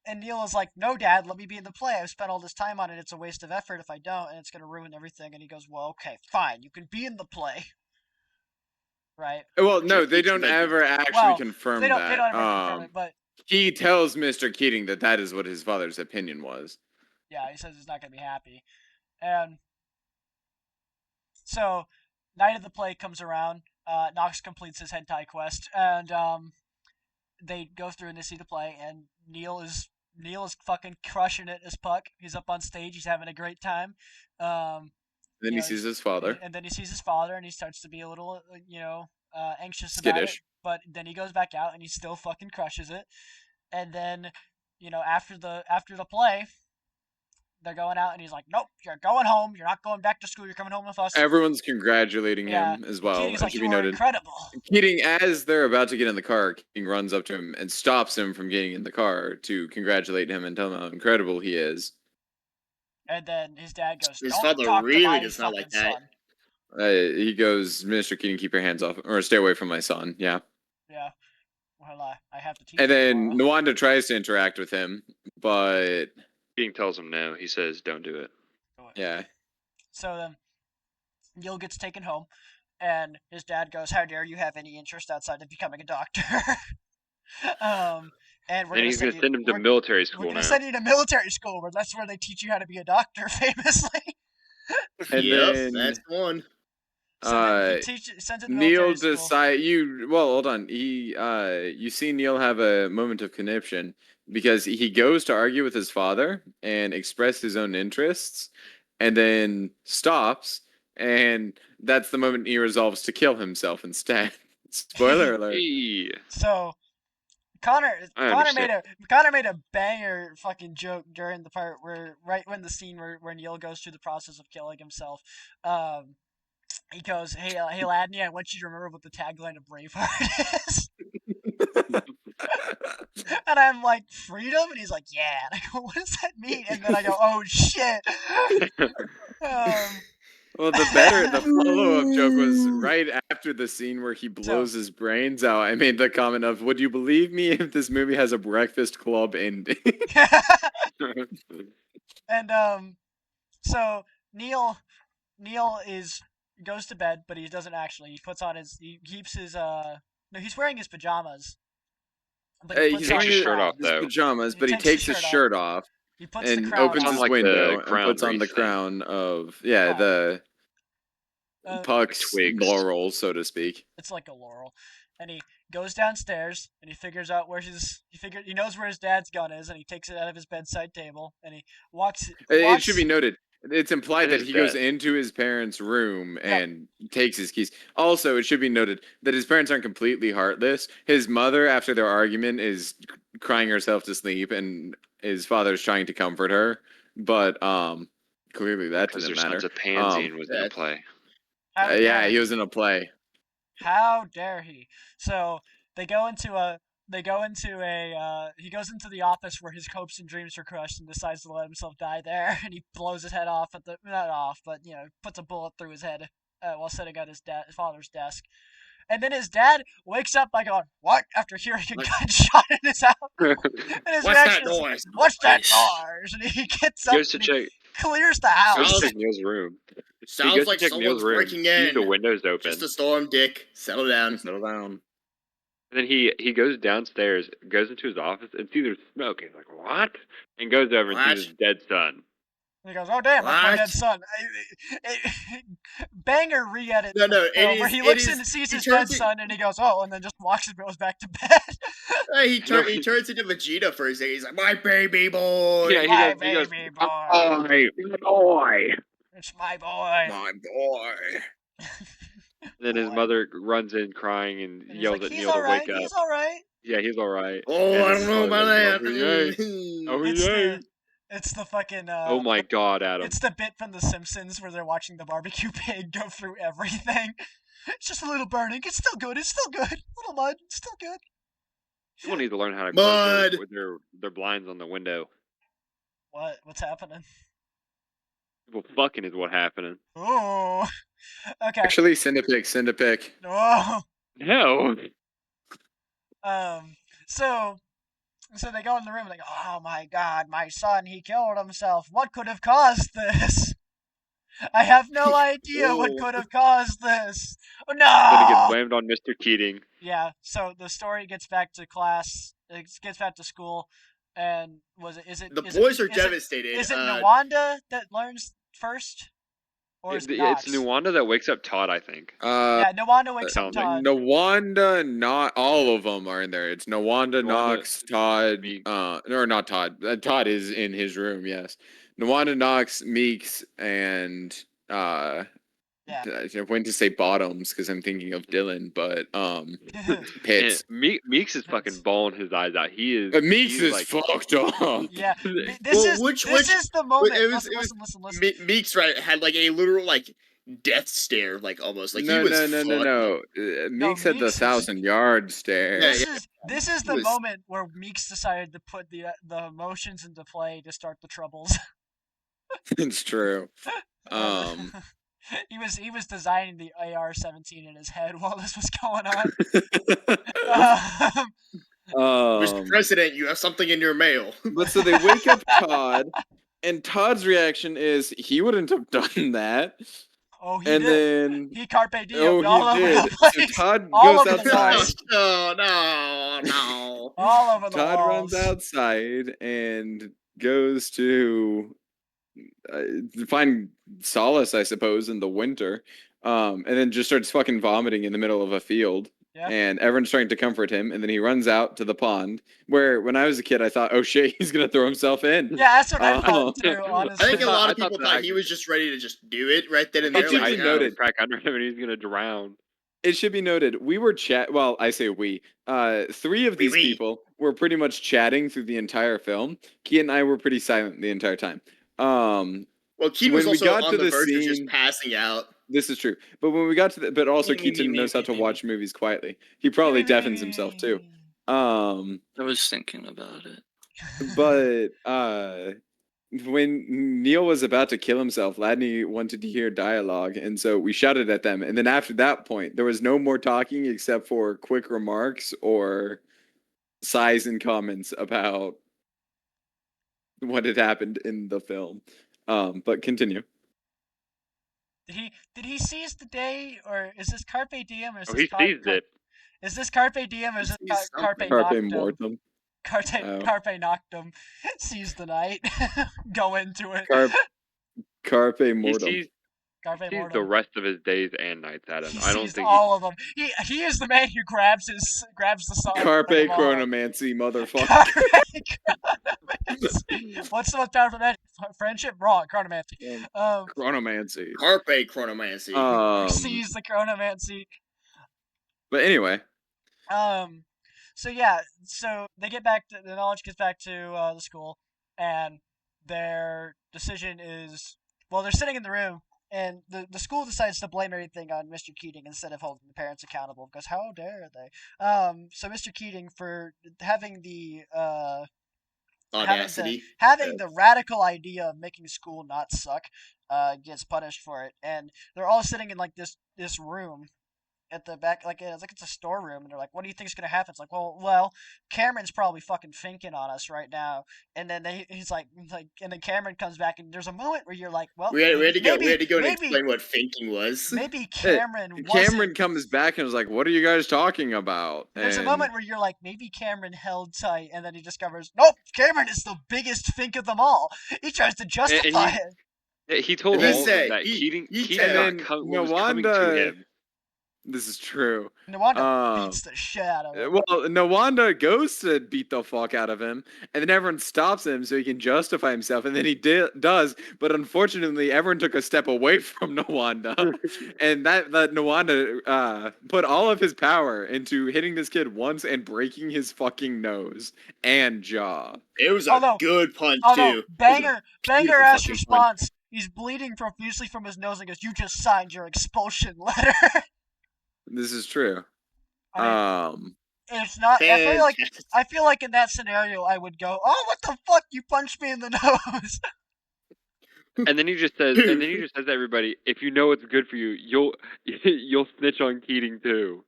And Neil is like, "No, Dad, let me be in the play. I've spent all this time on it. It's a waste of effort if I don't, and it's going to ruin everything." And he goes, "Well, okay, fine. You can be in the play." Right? Well, no, they don't ever actually confirm that. They don't ever confirm it, but... He tells Mr. Keating that is what his father's opinion was. Yeah, he says he's not going to be happy. And so, night of the play comes around. Knox completes his hentai quest, and they go through and they see the play, and Neil is fucking crushing it as Puck. He's up on stage. He's having a great time. Then he sees his father. And then he sees his father, and he starts to be a little, anxious about it. But then he goes back out, and he still fucking crushes it. And then, after the play, they're going out, and he's like, "Nope, you're going home. You're not going back to school. You're coming home with us." Everyone's congratulating him as well. Keating's like, "You are incredible." Keating, as they're about to get in the car, Keating runs up to him and stops him from getting in the car to congratulate him and tell him how incredible he is. And then his dad goes, "His father really does not like that." He goes, "Mr. Keating, keep your hands off, or stay away from my son." Yeah. Yeah. Well, I have to teach. And then Nwanda tries to interact with him, but Keating tells him no. He says, "Don't do it." Yeah. So then Neil gets taken home, and his dad goes, "How dare you have any interest outside of becoming a doctor?" And he's going to send him to military school now. We're going to send you to military school, where that's where they teach you how to be a doctor, famously. And yep, then, that's one. So sends it to Neil military school. hold on. You see Neil have a moment of conniption because he goes to argue with his father and express his own interests, and then stops, and that's the moment he resolves to kill himself instead. Spoiler alert. Hey. So Connor I made a banger fucking joke during the part where right when the scene where Neil goes through the process of killing himself. He goes, "Hey, Ladnie, I want you to remember what the tagline of Braveheart is." And I'm like, "Freedom?" And he's like, "Yeah." And I go, "What does that mean?" And then I go, "Oh shit." Well, the follow-up joke was right after the scene where he blows his brains out. I made the comment of, "Would you believe me if this movie has a Breakfast Club ending?" And so Neil goes to bed, but he doesn't actually. He keeps his no, he's wearing his pajamas. But he He's puts on wearing the his shirt crown. off, his though. pajamas, He but he takes his shirt off He puts the and crown opens on. his like the window and crown puts on the wreath thing. crown of Crown. the Uh, Puck's twigs. laurel, so to speak. It's like a laurel. And he goes downstairs and he figures out where he knows where his dad's gun is, and he takes it out of his bedside table and he walks. It should be noted. It's implied That that is he goes dead. into his parents' room Yep. and takes his keys. Also, it should be noted that his parents aren't completely heartless. His mother, after their argument, is crying herself to sleep, and his father's trying to comfort her. But clearly that Because didn't their matter. son's a pansy and was in a play. How Yeah, dare he was he. in a play. How dare he? So he goes into the office where his hopes and dreams are crushed and decides to let himself die there, and he blows his head off not off, but puts a bullet through his head while sitting at his father's desk. And then his dad wakes up by going, "What?" after hearing a gunshot in his house. And his What's that reaction is, noise? "What's that noise?" And he gets up Goes to and check. he clears the Goes house. to check Neil's room. He Sounds goes like to check Neil's someone's room. breaking Sees in. the windows open. Just a storm, Dick. Settle down. Settle down. And then he goes downstairs, goes into his office, and sees there's smoke. He's like, "What?" And goes over and sees his dead son. And he goes, "Oh damn, that's my What? dead son." Banger re-edit No, where he looks in and sees his dead son, and he goes, "Oh," and then just walks and goes back to bed. He turns into Vegeta for a second. He's like, "My baby boy." Yeah, My he goes, baby boy. "Oh, my boy." It's my boy. My boy. Then his Boy. mother runs in crying and And he's yells like, at "He's Neil to alright. wake up. He's alright." Yeah, he's all right. Oh, And I his don't know father about goes, that. "Oh, It's yeah." it's the fucking Oh my God, Adam. It's the bit from The Simpsons where they're watching the barbecue pig go through everything. It's just a little burning. It's still good. It's still good. A little mud. It's still good. People need to learn how to Mud. close their blinds on the window. What's happening? People fucking is what happening. Oh. Okay. Actually, send a pic. Oh. No. So they go in the room and they go, "Oh my God, my son, he killed himself. What could have caused this? I have no idea what could have caused this. Oh, Then it gets no!" blamed on Mr. Keating. Yeah, so the story gets back to class. It gets back to school, and The boys are devastated. Is it Nwanda that learns first? Or is it Knox? It's Nwanda that wakes up Todd, I think. Yeah, Nwanda wakes up sounds like Todd. Nwanda, not all of them are in there. It's Nwanda, Knox, Todd, Meeks. or not Todd. Todd is in his room, yes. Nwanda, Knox, Meeks, and Yeah. I went to say Bottoms because I'm thinking of Dylan, but Pitts. And Meeks is fucking bawling his eyes out. He is. Meeks he's is like, fucked up. Yeah, this is the moment. Listen. Meeks had like a literal like death stare, like almost like No. he was fucked up. Meeks had the Meeks is- 1,000-yard stare. This is the moment where Meeks decided to put the emotions into play to start the troubles. It's true. He was designing the AR-17 in his head while this was going on. Mr. President, you have something in your mail. But so they wake up Todd, and Todd's reaction is he wouldn't have done that. Oh, he and did. Then he carpe diem oh, all he over did. the place. So Todd all goes over the outside. walls. No. All over the Todd walls. runs outside and goes to find solace, I suppose, in the winter. and then just starts fucking vomiting in the middle of a field. Yeah. And everyone's trying to comfort him, and then he runs out to the pond. Where when I was a kid, I thought, "Oh shit, he's gonna throw himself in." Yeah, that's what I thought too. I Honestly, I think a lot I of thought people that thought I he could- was just ready to just do it right then and It there. should Like, be oh. noted. crack under him and he's gonna drown. It should be noted, we were Well, I say we. Three of these We. people were pretty much chatting through the entire film. Keaton and I were pretty silent the entire time. Well, Keaton was when we also got on to the the verge of just scene- passing out. This is true. But when we got to but also Me, me, me, Keaton me, knows how me, to me, watch movies quietly. He probably deafens himself too. I was thinking about it. But when Neil was about to kill himself, Ladnie wanted to hear dialogue, and so we shouted at them. And then after that point, there was no more talking except for quick remarks or sighs and comments about what had happened in the film. But continue. did he seize the day, or is this carpe diem, or is Oh, this he seized it. Is this carpe diem, or is He this seized carpe something. Carpe noctem? mortem. Oh. Carpe noctem. Seize the night. Go into it. Carpe He mortem. seized Carpe the mortem. rest of his days and nights at him. He I don't seized think all of them. He is the man who grabs the song. Carpe from them all. chronomancy, motherfucker. Chronomancy. What's the most powerful magic? Friendship? Wrong. Chronomancy. Chronomancy. Carpe chronomancy. Seize the chronomancy. But anyway, So yeah, so they get back to the knowledge gets back to the school, and their decision is, well, they're sitting in the room, and the school decides to blame everything on Mr. Keating instead of holding the parents accountable, because how dare they? So Mr. Keating, for having the Audacity. having the radical idea of making school not suck, gets punished for it, and they're all sitting in like this room at the back, like it's a storeroom, and they're like, "What do you think's gonna happen?" It's like, well, Cameron's probably fucking thinking on us right now, and then he's like, and then Cameron comes back, and there's a moment where you're like, well, We had to go. We had to go and maybe- explain what thinking was. maybe Cameron Cameron comes back and was like, "What are you guys talking about?" There's a And moment where you're like, maybe Cameron held tight, and then he discovers, nope, Cameron is the biggest fink of them all. He tries to justify it. Yeah, he told They all of say, them that he- Keating he was said- coming to Nwanda- him. This is true. Nwanda beats the shit out of him. Well, Nwanda goes to beat the fuck out of him, and then everyone stops him so he can justify himself, and then he does. But unfortunately, everyone took a step away from Nwanda, and that Nwanda put all of his power into hitting this kid once and breaking his fucking nose and jaw. It was a good punch too. Banger beautiful ass fucking response. He's bleeding profusely from his nose and goes, "You just signed your expulsion letter." This is true. I mean, it's not. I feel like in that scenario, I would go, "Oh, what the fuck? You punched me in the nose." And then he just says, to everybody, "If you know what's good for you, you'll snitch on Keating too."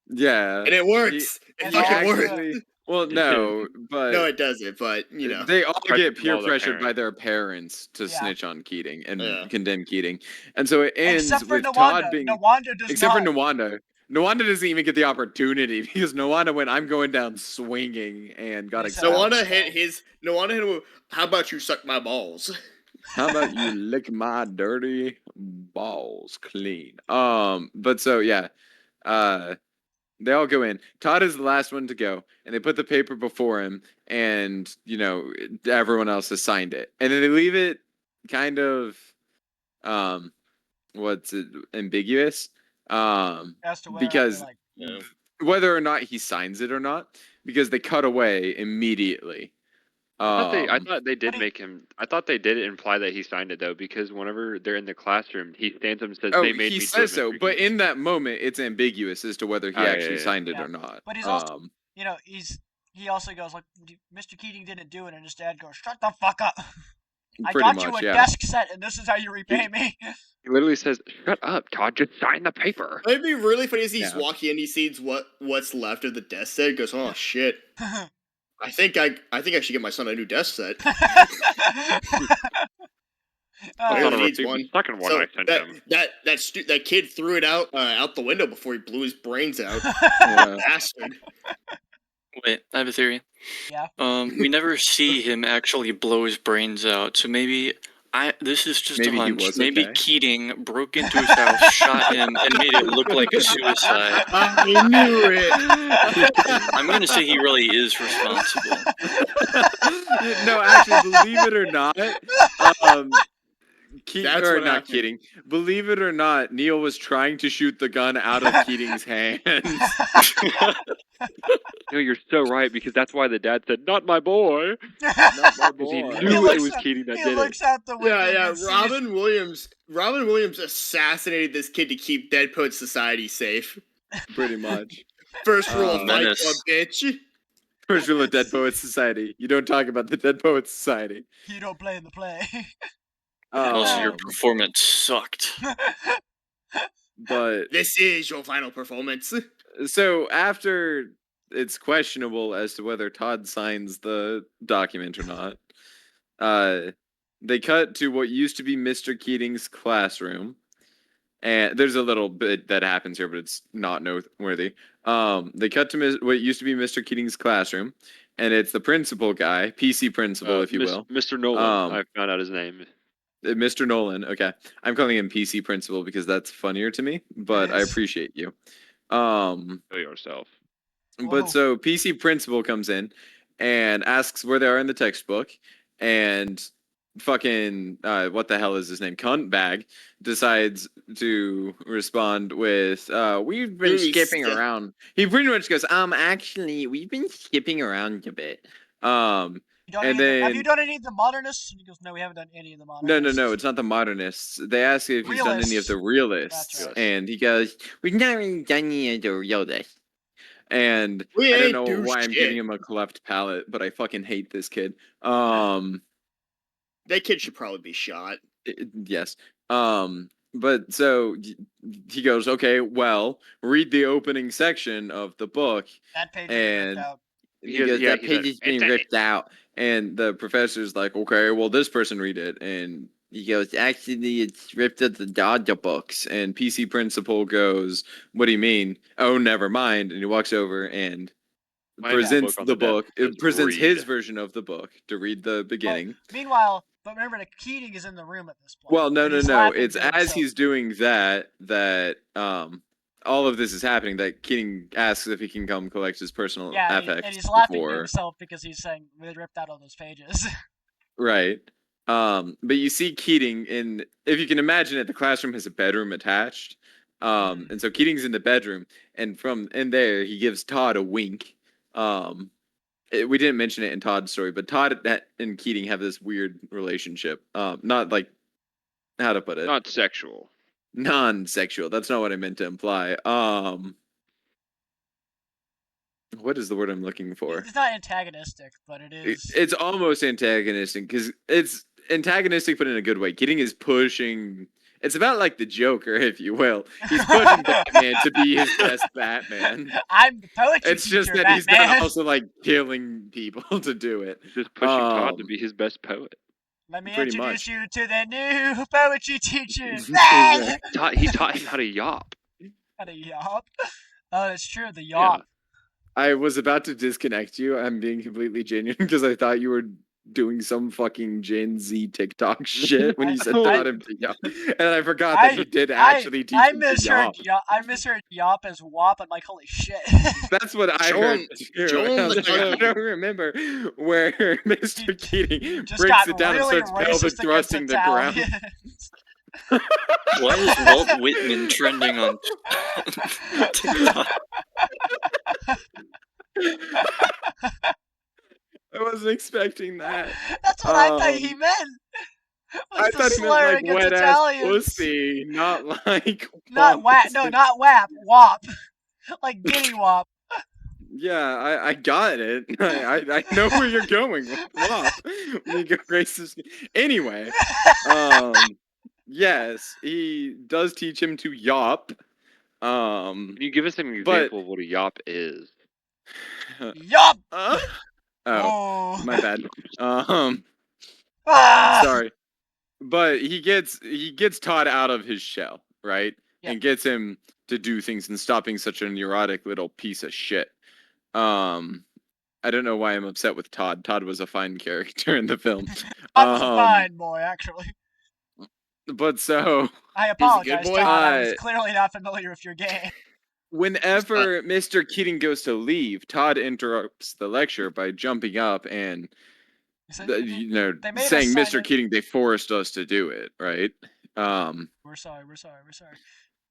Yeah, and it works. It fucking works. Well, no, but no, it doesn't. But you know, they all get Pressure peer from all their pressured by parents. their parents to Yeah. snitch on Keating and Yeah. condemn Keating, and so it ends Except for with Nwanda. Todd being Nwanda does except not. for Nwanda. Nwanda doesn't even get the opportunity because Nwanda went, "I'm going down swinging," and got Yes, expelled. Nwanda hit his. Nwanda hit him. How about you suck my balls? How about you lick my dirty balls clean? But so yeah, they all go in. Todd is the last one to go, and they put the paper before him, and everyone else has signed it, and then they leave it kind of, what's it, ambiguous, As to whether because like, whether or not he signs it or not, because they cut away immediately. I thought they did But make him. I thought they did imply that he signed it though, because whenever they're in the classroom, he stands up and says, Oh, "They made he me." says do it, so, Mr. but Keating." in that moment, it's ambiguous as to whether he Oh, yeah, actually yeah. signed it Yeah. or not. But he's also, he also goes like, "Mr. Keating didn't do it," and his dad goes, "Shut the fuck up! I pretty got much, you a yeah. desk set, and this is how you repay me." He literally says, "Shut up, Todd. Just sign the paper." It'd be really funny as he's Yeah. walking in. He sees what's left of the desk set. He goes, "Oh shit! I think I should get my son a new desk set." I He thought I needs received one. the second one So I sent him. that kid threw it out the window before he blew his brains out. Yeah. Bastard. Wait, I have a theory. Yeah. We never see him actually blow his brains out, so maybe This is just Maybe a he hunch. was Maybe okay. Keating broke into his house, shot him, and made it look like a suicide. I knew it. I'm gonna say he really is responsible. No, actually, believe it or not, That's what not happened. Keating. Believe it or not, Neil was trying to shoot the gun out of Keating's hands. No, you're so right, because that's why the dad said, "Not my boy," Not my because he boy. knew it was Keating that he did looks it. out the window. Yeah. and sees- Robin Williams assassinated this kid to keep Dead Poet Society safe. Pretty much. First rule of Fight Menace. Club, bitch. First rule of Dead Poets Society: you don't talk about the Dead Poets Society. You don't play in the play. Also, your Um, performance sucked. but This is your final performance. so after it's questionable as to whether Todd signs the document or not, they cut to what used to be Mr. Keating's classroom. And there's a little bit that happens here, but it's not noteworthy. They cut to what used to be Mr. Keating's classroom, and it's the principal guy, PC principal, if you will. Mr. Nolan. I found out his name. Mr. Nolan. Okay, I'm calling him PC principal because that's funnier to me, but I Yes. appreciate you. Know yourself. Whoa. But so PC principal comes in and asks where they are in the textbook, and fucking what the hell is his name? Cuntbag decides to respond with we've been Really skipping skip- around. He pretty much goes, actually we've been skipping around a bit. Have then- you done any of the modernists? And he goes, no, we haven't done any of the modernists. No, it's not the modernists. They ask if he's done any of the realists, That's right. and he goes, we've not really done any of the realists. And We I don't ain't know do why I'm shit. giving him a cleft palate, but I fucking hate this kid. That kid should probably be shot. Yes. But so he goes, okay, well, read the opening section of the book. That page and ripped out. He goes, that page is being ripped out. And the professor's like, okay, well, this person read it. And he goes, actually, it's ripped out the Dodger books. And PC principal goes, what do you mean? Oh, never mind. And he walks over and presents the book. It presents his version of the book to read the beginning. Meanwhile, but remember that Keating is in the room at this point. Well, no. and he's laughing It's to as himself. he's doing that all of this is happening. That Keating asks if he can come collect his personal affects. and he's laughing before... to himself because he's saying we ripped out all those pages. Right. But you see Keating in, if you can imagine it, the classroom has a bedroom attached. And so Keating's in the bedroom, and from in there he gives Todd a wink. We didn't mention it in Todd's story, but Todd and Keating have this weird relationship. Not like, how to put it? Not sexual. Non-sexual. That's not what I meant to imply. What is the word I'm looking for? It's not antagonistic, but it is. It's almost antagonistic because it's antagonistic, but in a good way. Keating is pushing. It's about like the Joker, if you will. He's pushing Batman to be his best Batman. I'm the poetry It's just teacher, that he's Batman. not also like killing people to do it. He's just pushing Todd to be his best poet. Let me pretty introduce much. you to the new poetry teacher. He taught him how to yop. How to yop? Oh, that's true. The yop. I was about to disconnect you. I'm being completely genuine because I thought you were doing some fucking Gen Z TikTok shit when you said taught him to yop. And I forgot that he did actually teach him to yop. I misheard yop as wop. I'm like, holy shit. That's what I heard too. I don't remember where Mr. Keating breaks it down really and starts pelvic thrusting the ground. Why is Walt Whitman trending on TikTok? I wasn't expecting that. That's what I thought he meant. I thought he meant like wet ass pussy, not like not wap. No, not wap. Wop, like giddy wop. Yeah, I got it. I know where you're going with wop. When you go racist. Anyway, yes, he does teach him to yop. Can you give us an example of what a yop is? Yop. Oh, my bad. Ah! Sorry, but he gets Todd out of his shell, right? Yep. And gets him to do things and stop being such a neurotic little piece of shit. I don't know why I'm upset with Todd. Todd was a fine character in the film. Todd was a fine boy, actually. But so I He's a apologize, good boy? Todd. I was Uh, clearly not familiar with your game. whenever Mr. Keating goes to leave, Todd interrupts the lecture by jumping up and So, saying, they made us sign Mr. in. Keating, they forced us to do it, right? We're sorry.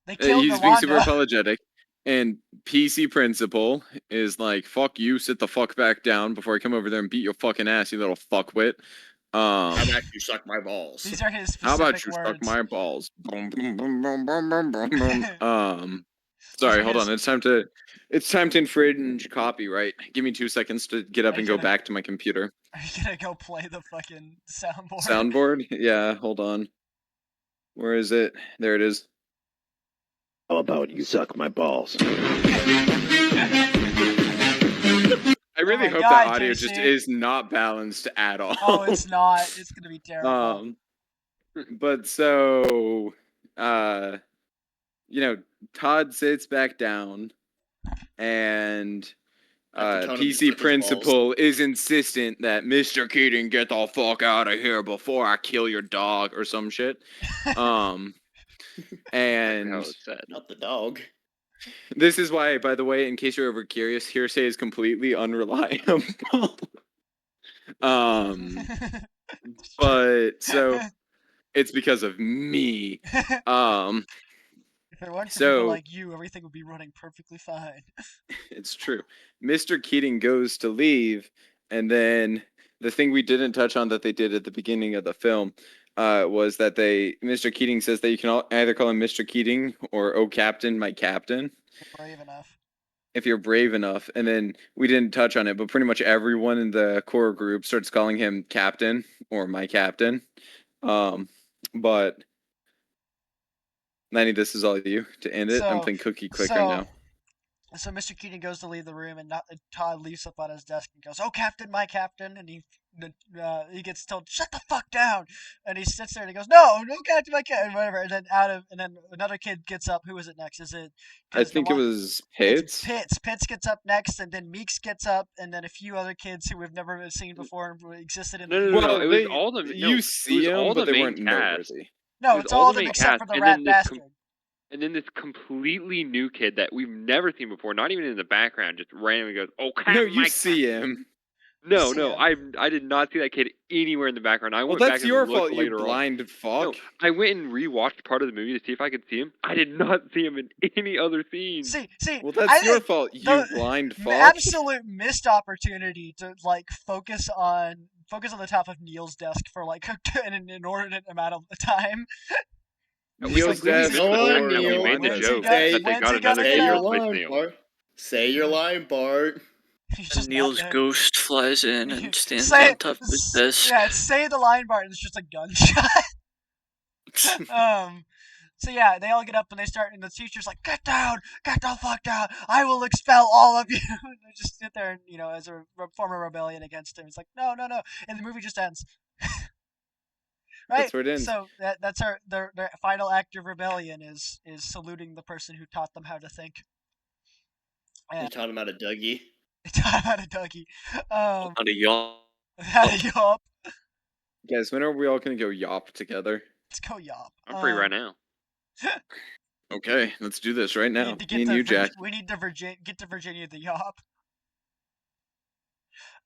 They killed He's being super Nawanda. apologetic, and PC principal is like, "Fuck you, sit the fuck back down before I come over there and beat your fucking ass, you little fuckwit." How about you suck my balls? These are his How specific about you suck words. my balls? Boom, boom, boom, boom, boom, boom, boom, boom. These Sorry, are hold his- on. It's time to infringe copyright. Give me 2 seconds to get up Are and you go gonna- back to my computer. Are you gonna go play the fucking soundboard? Soundboard? Yeah, hold on. Where is it? There it is. How about you suck my balls? I really my hope God, that audio JC. just is not balanced at all. Oh, it's not. It's gonna be terrible. But so, Todd sits back down, and After telling him to PC suck his principal is insistent that Mr. Keating get the fuck out of here before I kill your dog or some shit. And How it's said. Not the dog. this is why, by the way, in case you're ever curious, hearsay is completely unreliable. But so it's because of me. If it weren't for so- people like you, everything would be running perfectly fine. It's true. Mr. Keating goes to leave, and then the thing we didn't touch on that they did at the beginning of the film was that Mr. Keating says that you can either call him Mr. Keating or "Oh Captain, my Captain," You're brave enough. if you're brave enough. And then we didn't touch on it, but pretty much everyone in the core group starts calling him Captain or my Captain. But Lanny, this is all you to end it. I'm playing Cookie Clicker now. So Mr. Keating goes to leave the room, and Todd leaps up on his desk and goes, "Oh, Captain, my Captain!" And he gets told, "Shut the fuck down!" And he sits there and he goes, "No, no, Captain, my Captain," whatever. And then another kid gets up. Who is it next? Is it? I think it was Pitts. Pitts gets up next, and then Meeks gets up, and then a few other kids who we've never seen before existed in the No, movie. no, it was all the you see them, but they weren't noteworthy. No, it was it's all all the of them main except cast, for the and rat then this bastard. And then this completely new kid that we've never seen before, not even in the background, just randomly goes, "Oh, Captain, No, you my see Captain." him. No, see no, I did not see that kid anywhere in the background. I Well, went back that's and your looked fault, you later on. blind fuck. No, I went and rewatched part of the movie to see if I could see him. I did not see him in any other scene. See. Well, that's I your think fault, you the blind fuck. absolute missed opportunity to like focus on the top of Neil's desk for like an inordinate amount of time. Neil's completely desk missed the fact or that we Neil. made the When's he joke gonna- that they when's got he gonna another get Say kid your up? to replace line, Neil. Bart. Say your line, Bart. He's just not Neil's there. ghost flies in and stands Say- on top of his desk. Yeah, say the line bar, and it's just a gunshot. So yeah, they all get up and they start, and the teacher's like, "Get down, get the fuck down! I will expel all of you." And they just sit there, and as a form of rebellion against him, it's like, no, and the movie just ends. Right? That's where it ends. So that's their final act of rebellion is saluting the person who taught them how to think. You And taught him how to Dougie. they taught him how to Dougie. Not a yawn. How to yop. Guys, when are we all gonna go yop together? Let's go yop. I'm free right now. Okay, let's do this right We now. need to Me and you, Jack. We need to get to Virginia the yop.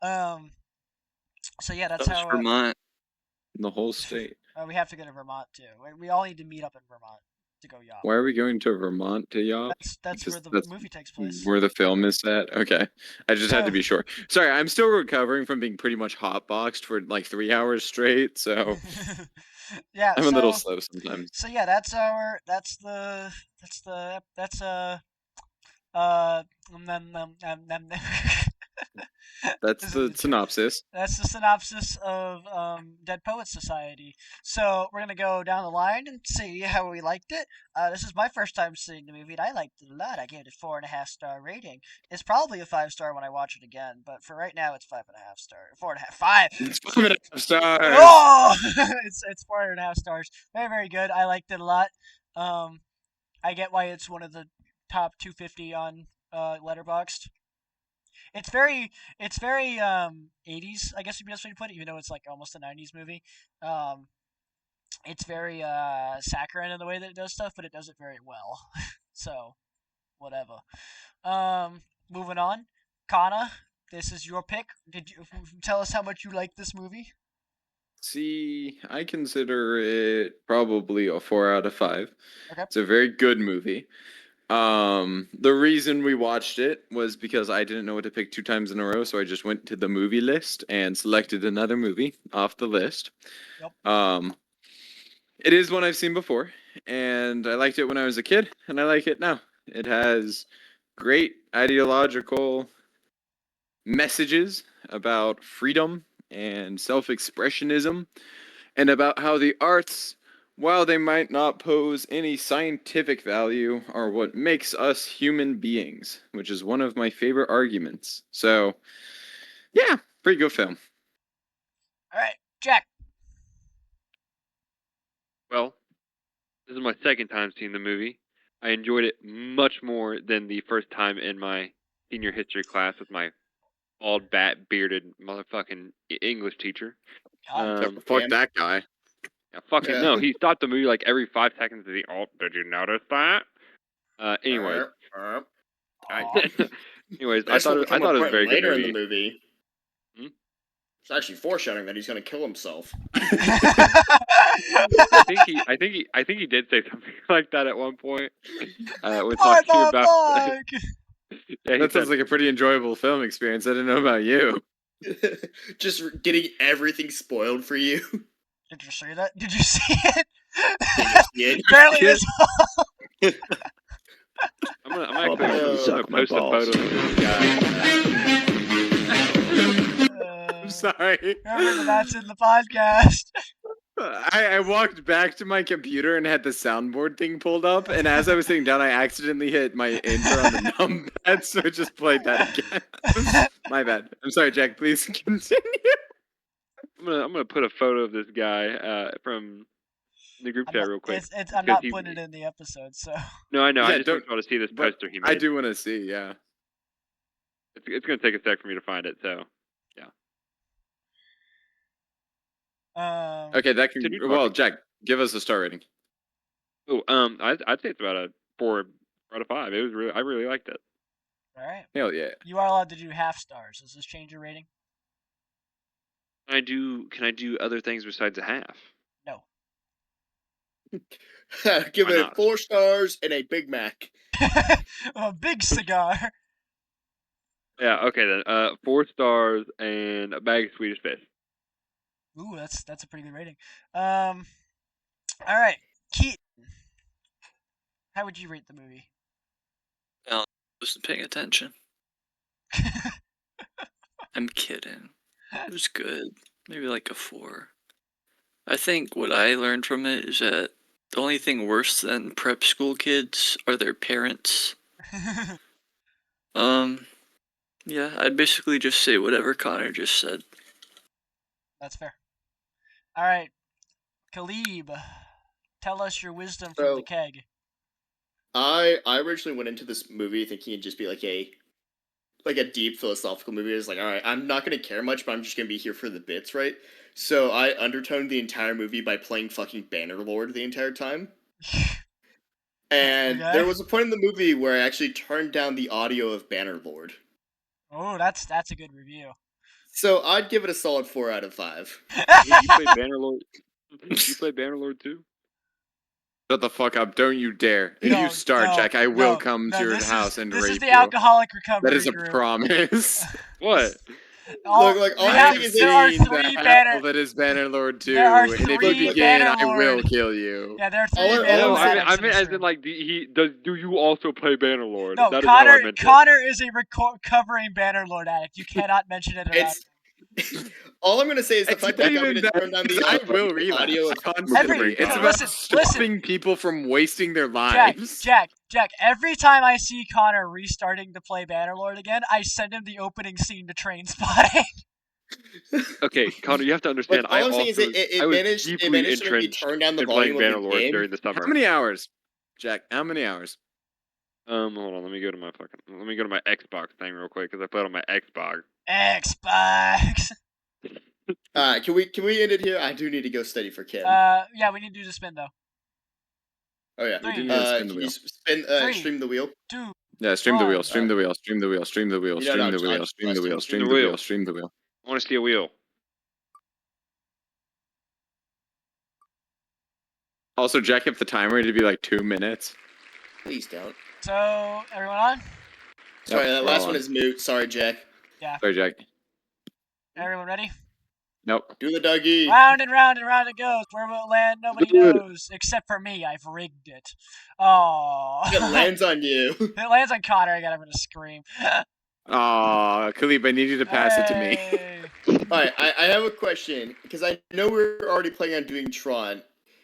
So yeah, that's That was how Vermont. The whole state. we have to go to Vermont too. We all need to meet up in Vermont to go yop. Why are we going to Vermont to yop? That's Because where the that's movie takes place. Where the film is set? Okay. I just had to So- be sure. Sorry, I'm still recovering from being pretty much hotboxed for like 3 hours straight, so Yeah, I'm a little slow sometimes. So yeah, that's That's the synopsis. That's the synopsis of Dead Poets Society. So we're gonna go down the line and see how we liked it. This is my first time seeing the movie, and I liked it a lot. I gave it a 4.5-star rating. It's probably a 5-star when I watch it again, but for right now, it's 5.5 star. 4.5, 5. It's 5.5 stars. Oh, it's 4.5 stars. Very, very good. I liked it a lot. I get why it's one of the top 250 on Letterboxd. It's very 80s, I guess would be the best way to put it, even though it's like almost a 90s movie. it's very saccharine in the way that it does stuff, but it does it very well. So whatever. Moving on. Kana, this is your pick. Did you tell us how much you like this movie? See, I consider it probably a 4 out of 5. Okay. It's a very good movie. The reason we watched it was because I didn't know what to pick 2 times in a row, so I just went to the movie list and selected another movie off the list. Yep. It is one I've seen before, and I liked it when I was a kid, and I like it now. It has great ideological messages about freedom and self-expressionism, and about how the arts, while they might not pose any scientific value, are what makes us human beings, which is one of my favorite arguments. So, yeah, pretty good film. All right, Jack. Well, this is my second time seeing the movie. I enjoyed it much more than the first time in my senior history class with my bald, bearded motherfucking English teacher. Fuck that guy. Yeah, fucking no. He stopped the movie like every 5 seconds to the did you notice that? Anyways. Anyways, I thought it was a very good later movie. in the movie. It's actually foreshadowing that he's going to kill himself. I think he did say something like that at one point. We're talking about. Yeah, that sounds like a pretty enjoyable film experience. I didn't know about you. Just getting everything spoiled for you. Did you see that? Did you see it? Did you see it? Apparently this. I'm gonna post a photo of this guy. I'm sorry. Remember that's in the podcast. I walked back to my computer and had the soundboard thing pulled up, and as I was sitting down, I accidentally hit my enter on the numpad, so it just played that again. My bad. I'm sorry, Jack. Please continue. I'm gonna put a photo of this guy from the group chat real quick. I'm not putting it in the episode, so. No, I know. Yeah, I just want y'all to see this poster he made. I do want to see. Yeah. It's gonna take a sec for me to find it. So, yeah. Okay, that can. Well, Jack, give us a star rating. Oh, I'd say it's about a 4 out of 5. It was I really liked it. All right. Hell yeah. You are allowed to do half stars. Does this change your rating? Can I do other things besides a half? No. Give it 4 stars and a Big Mac. A big cigar. Yeah. Okay then. 4 stars and a bag of Swedish fish. Ooh, that's a pretty good rating. All right, Keaton. How would you rate the movie? I wasn't paying attention. I'm kidding. It was good. Maybe like a 4. I think what I learned from it is that the only thing worse than prep school kids are their parents. Yeah, I'd basically just say whatever Connor just said. That's fair. All right, Caleeb, tell us your wisdom from the keg. I originally went into this movie thinking it'd just be like a deep philosophical movie. It's like, all right, I'm not gonna care much, but I'm just gonna be here for the bits, right? So I undertoned the entire movie by playing fucking Bannerlord the entire time. And there was a point in the movie where I actually turned down the audio of Bannerlord. Oh, that's a good review. So I'd give it a solid 4 out of 5. You played Bannerlord. You played Bannerlord too? Shut the fuck up! Don't you dare! If you start, Jack, I will come to your house and rape you. This is the alcoholic recovery That is a group. promise. What? Look, all I'm saying is there are 3 banner. That is Bannerlord 2, and if you begin, I will kill you. Yeah, there are 3 No, Bannerlord. I meant as in like do you also play Bannerlord? No, that is how I meant Connor is a recovering Bannerlord addict. You cannot mention it around. All I'm gonna say is the fact that I got me to turn down the audio. It's about stopping people from wasting their lives. Jack, every time I see Connor restarting to play Bannerlord again, I send him the opening scene to Train Spotting. Okay, Connor, you have to understand. All I'm saying is it managed to make me turn down the volume of the game during the summer. How many hours, Jack? How many hours? Hold on. Let me go to my Xbox thing real quick because I played on my Xbox. Xbox. Can we end it here? I do need to go study for Kim. Yeah, we need to do the spin though. Oh yeah. We do need to spin the Can you wheel. spin? Three. Stream the wheel. 2. Yeah, stream the wheel, One. stream the wheel, stream the wheel, stream the wheel, You know, stream no, the wheel, I'm stream the wheel, busting. stream The the wheel, wheel. stream the wheel. I want to see a wheel. Also, jack up the timer to be like 2 minutes. Please don't. So everyone on? Sorry, Yep, that we're last all one on. is moot. Sorry, Jack. Sorry, Jack. Everyone ready? Nope. Do the Dougie. Round and round and round it goes. Where will it land? Nobody Good. knows. Except for me. I've rigged it. Oh. It lands on you. It lands on Connor. I'm gonna scream. Aw, Caleeb, I need you to pass it to me. Hey. Alright, I have a question, because I know we're already planning on doing Tron.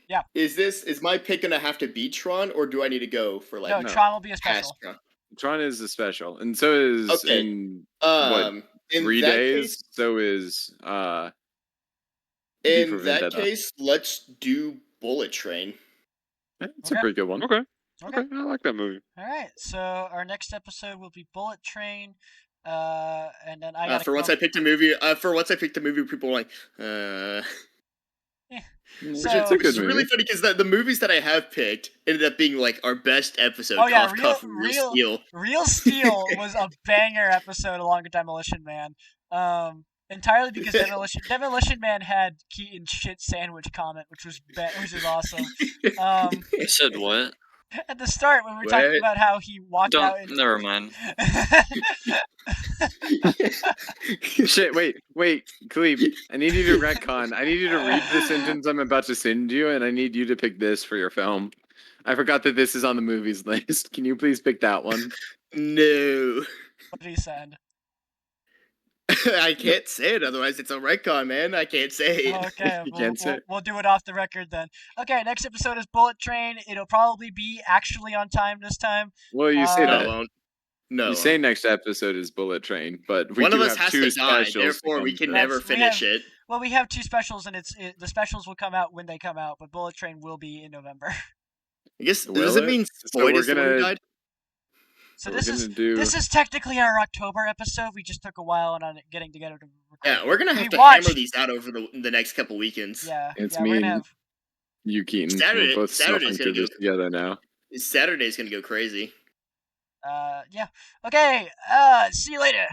Yeah. Is my pick gonna have to be Tron, or do I need to go for like No, No. Tron will be a past special. Tron? Tron is a special, and so is Okay. in In 3 that days. case, So is V for in that Vendetta. case, let's do Bullet Train. It's Okay. a pretty good one. Okay. Okay. Okay. I like that movie. All right. So our next episode will be Bullet Train. And then I got For once I picked a movie. People were like, So- It's a which good is really movie. funny because the movies that I have picked ended up being like our best episode. Oh, yeah, Cough, real- cough, and Real Steel. Real Steel was a banger episode along with Demolition Man. Entirely because Demolition Man had Keaton shit sandwich comment, which was awesome. You said what? At the start when we were talking What? about how he walked out. Don't. Never mind. Shit, wait, Caleeb, I need you to retcon. I need you to read the sentence I'm about to send you, and I need you to pick this for your film. I forgot that this is on the movies list. Can you please pick that one? No. What did he send? I can't say it, otherwise it's a retcon, man. I can't say it. Okay, You can't say it. we'll do it off the record then. Okay, next episode is Bullet Train. It'll probably be actually on time this time. Well, you say Uh, No, that. it won't. No. You say next episode is Bullet Train, but we one do of us have has 2 to die, specials. to therefore we come can through. never Yes, we finish have- it. Well, we have 2 specials, and the specials will come out when they come out, but Bullet Train will be in November. I guess Will does it it? mean So Boyd we're is the one who gonna- died? So we're this gonna is do. this is technically our October episode. We just took a while on getting together to record. Yeah, we're gonna have We to watched- hammer these out over the next couple weekends. Yeah, It's yeah, me we're gonna and- have. You, Keaton. Saturday- We're both Saturday's suffering gonna through this go- together now. Saturday's gonna go crazy. Yeah. Okay. See you later.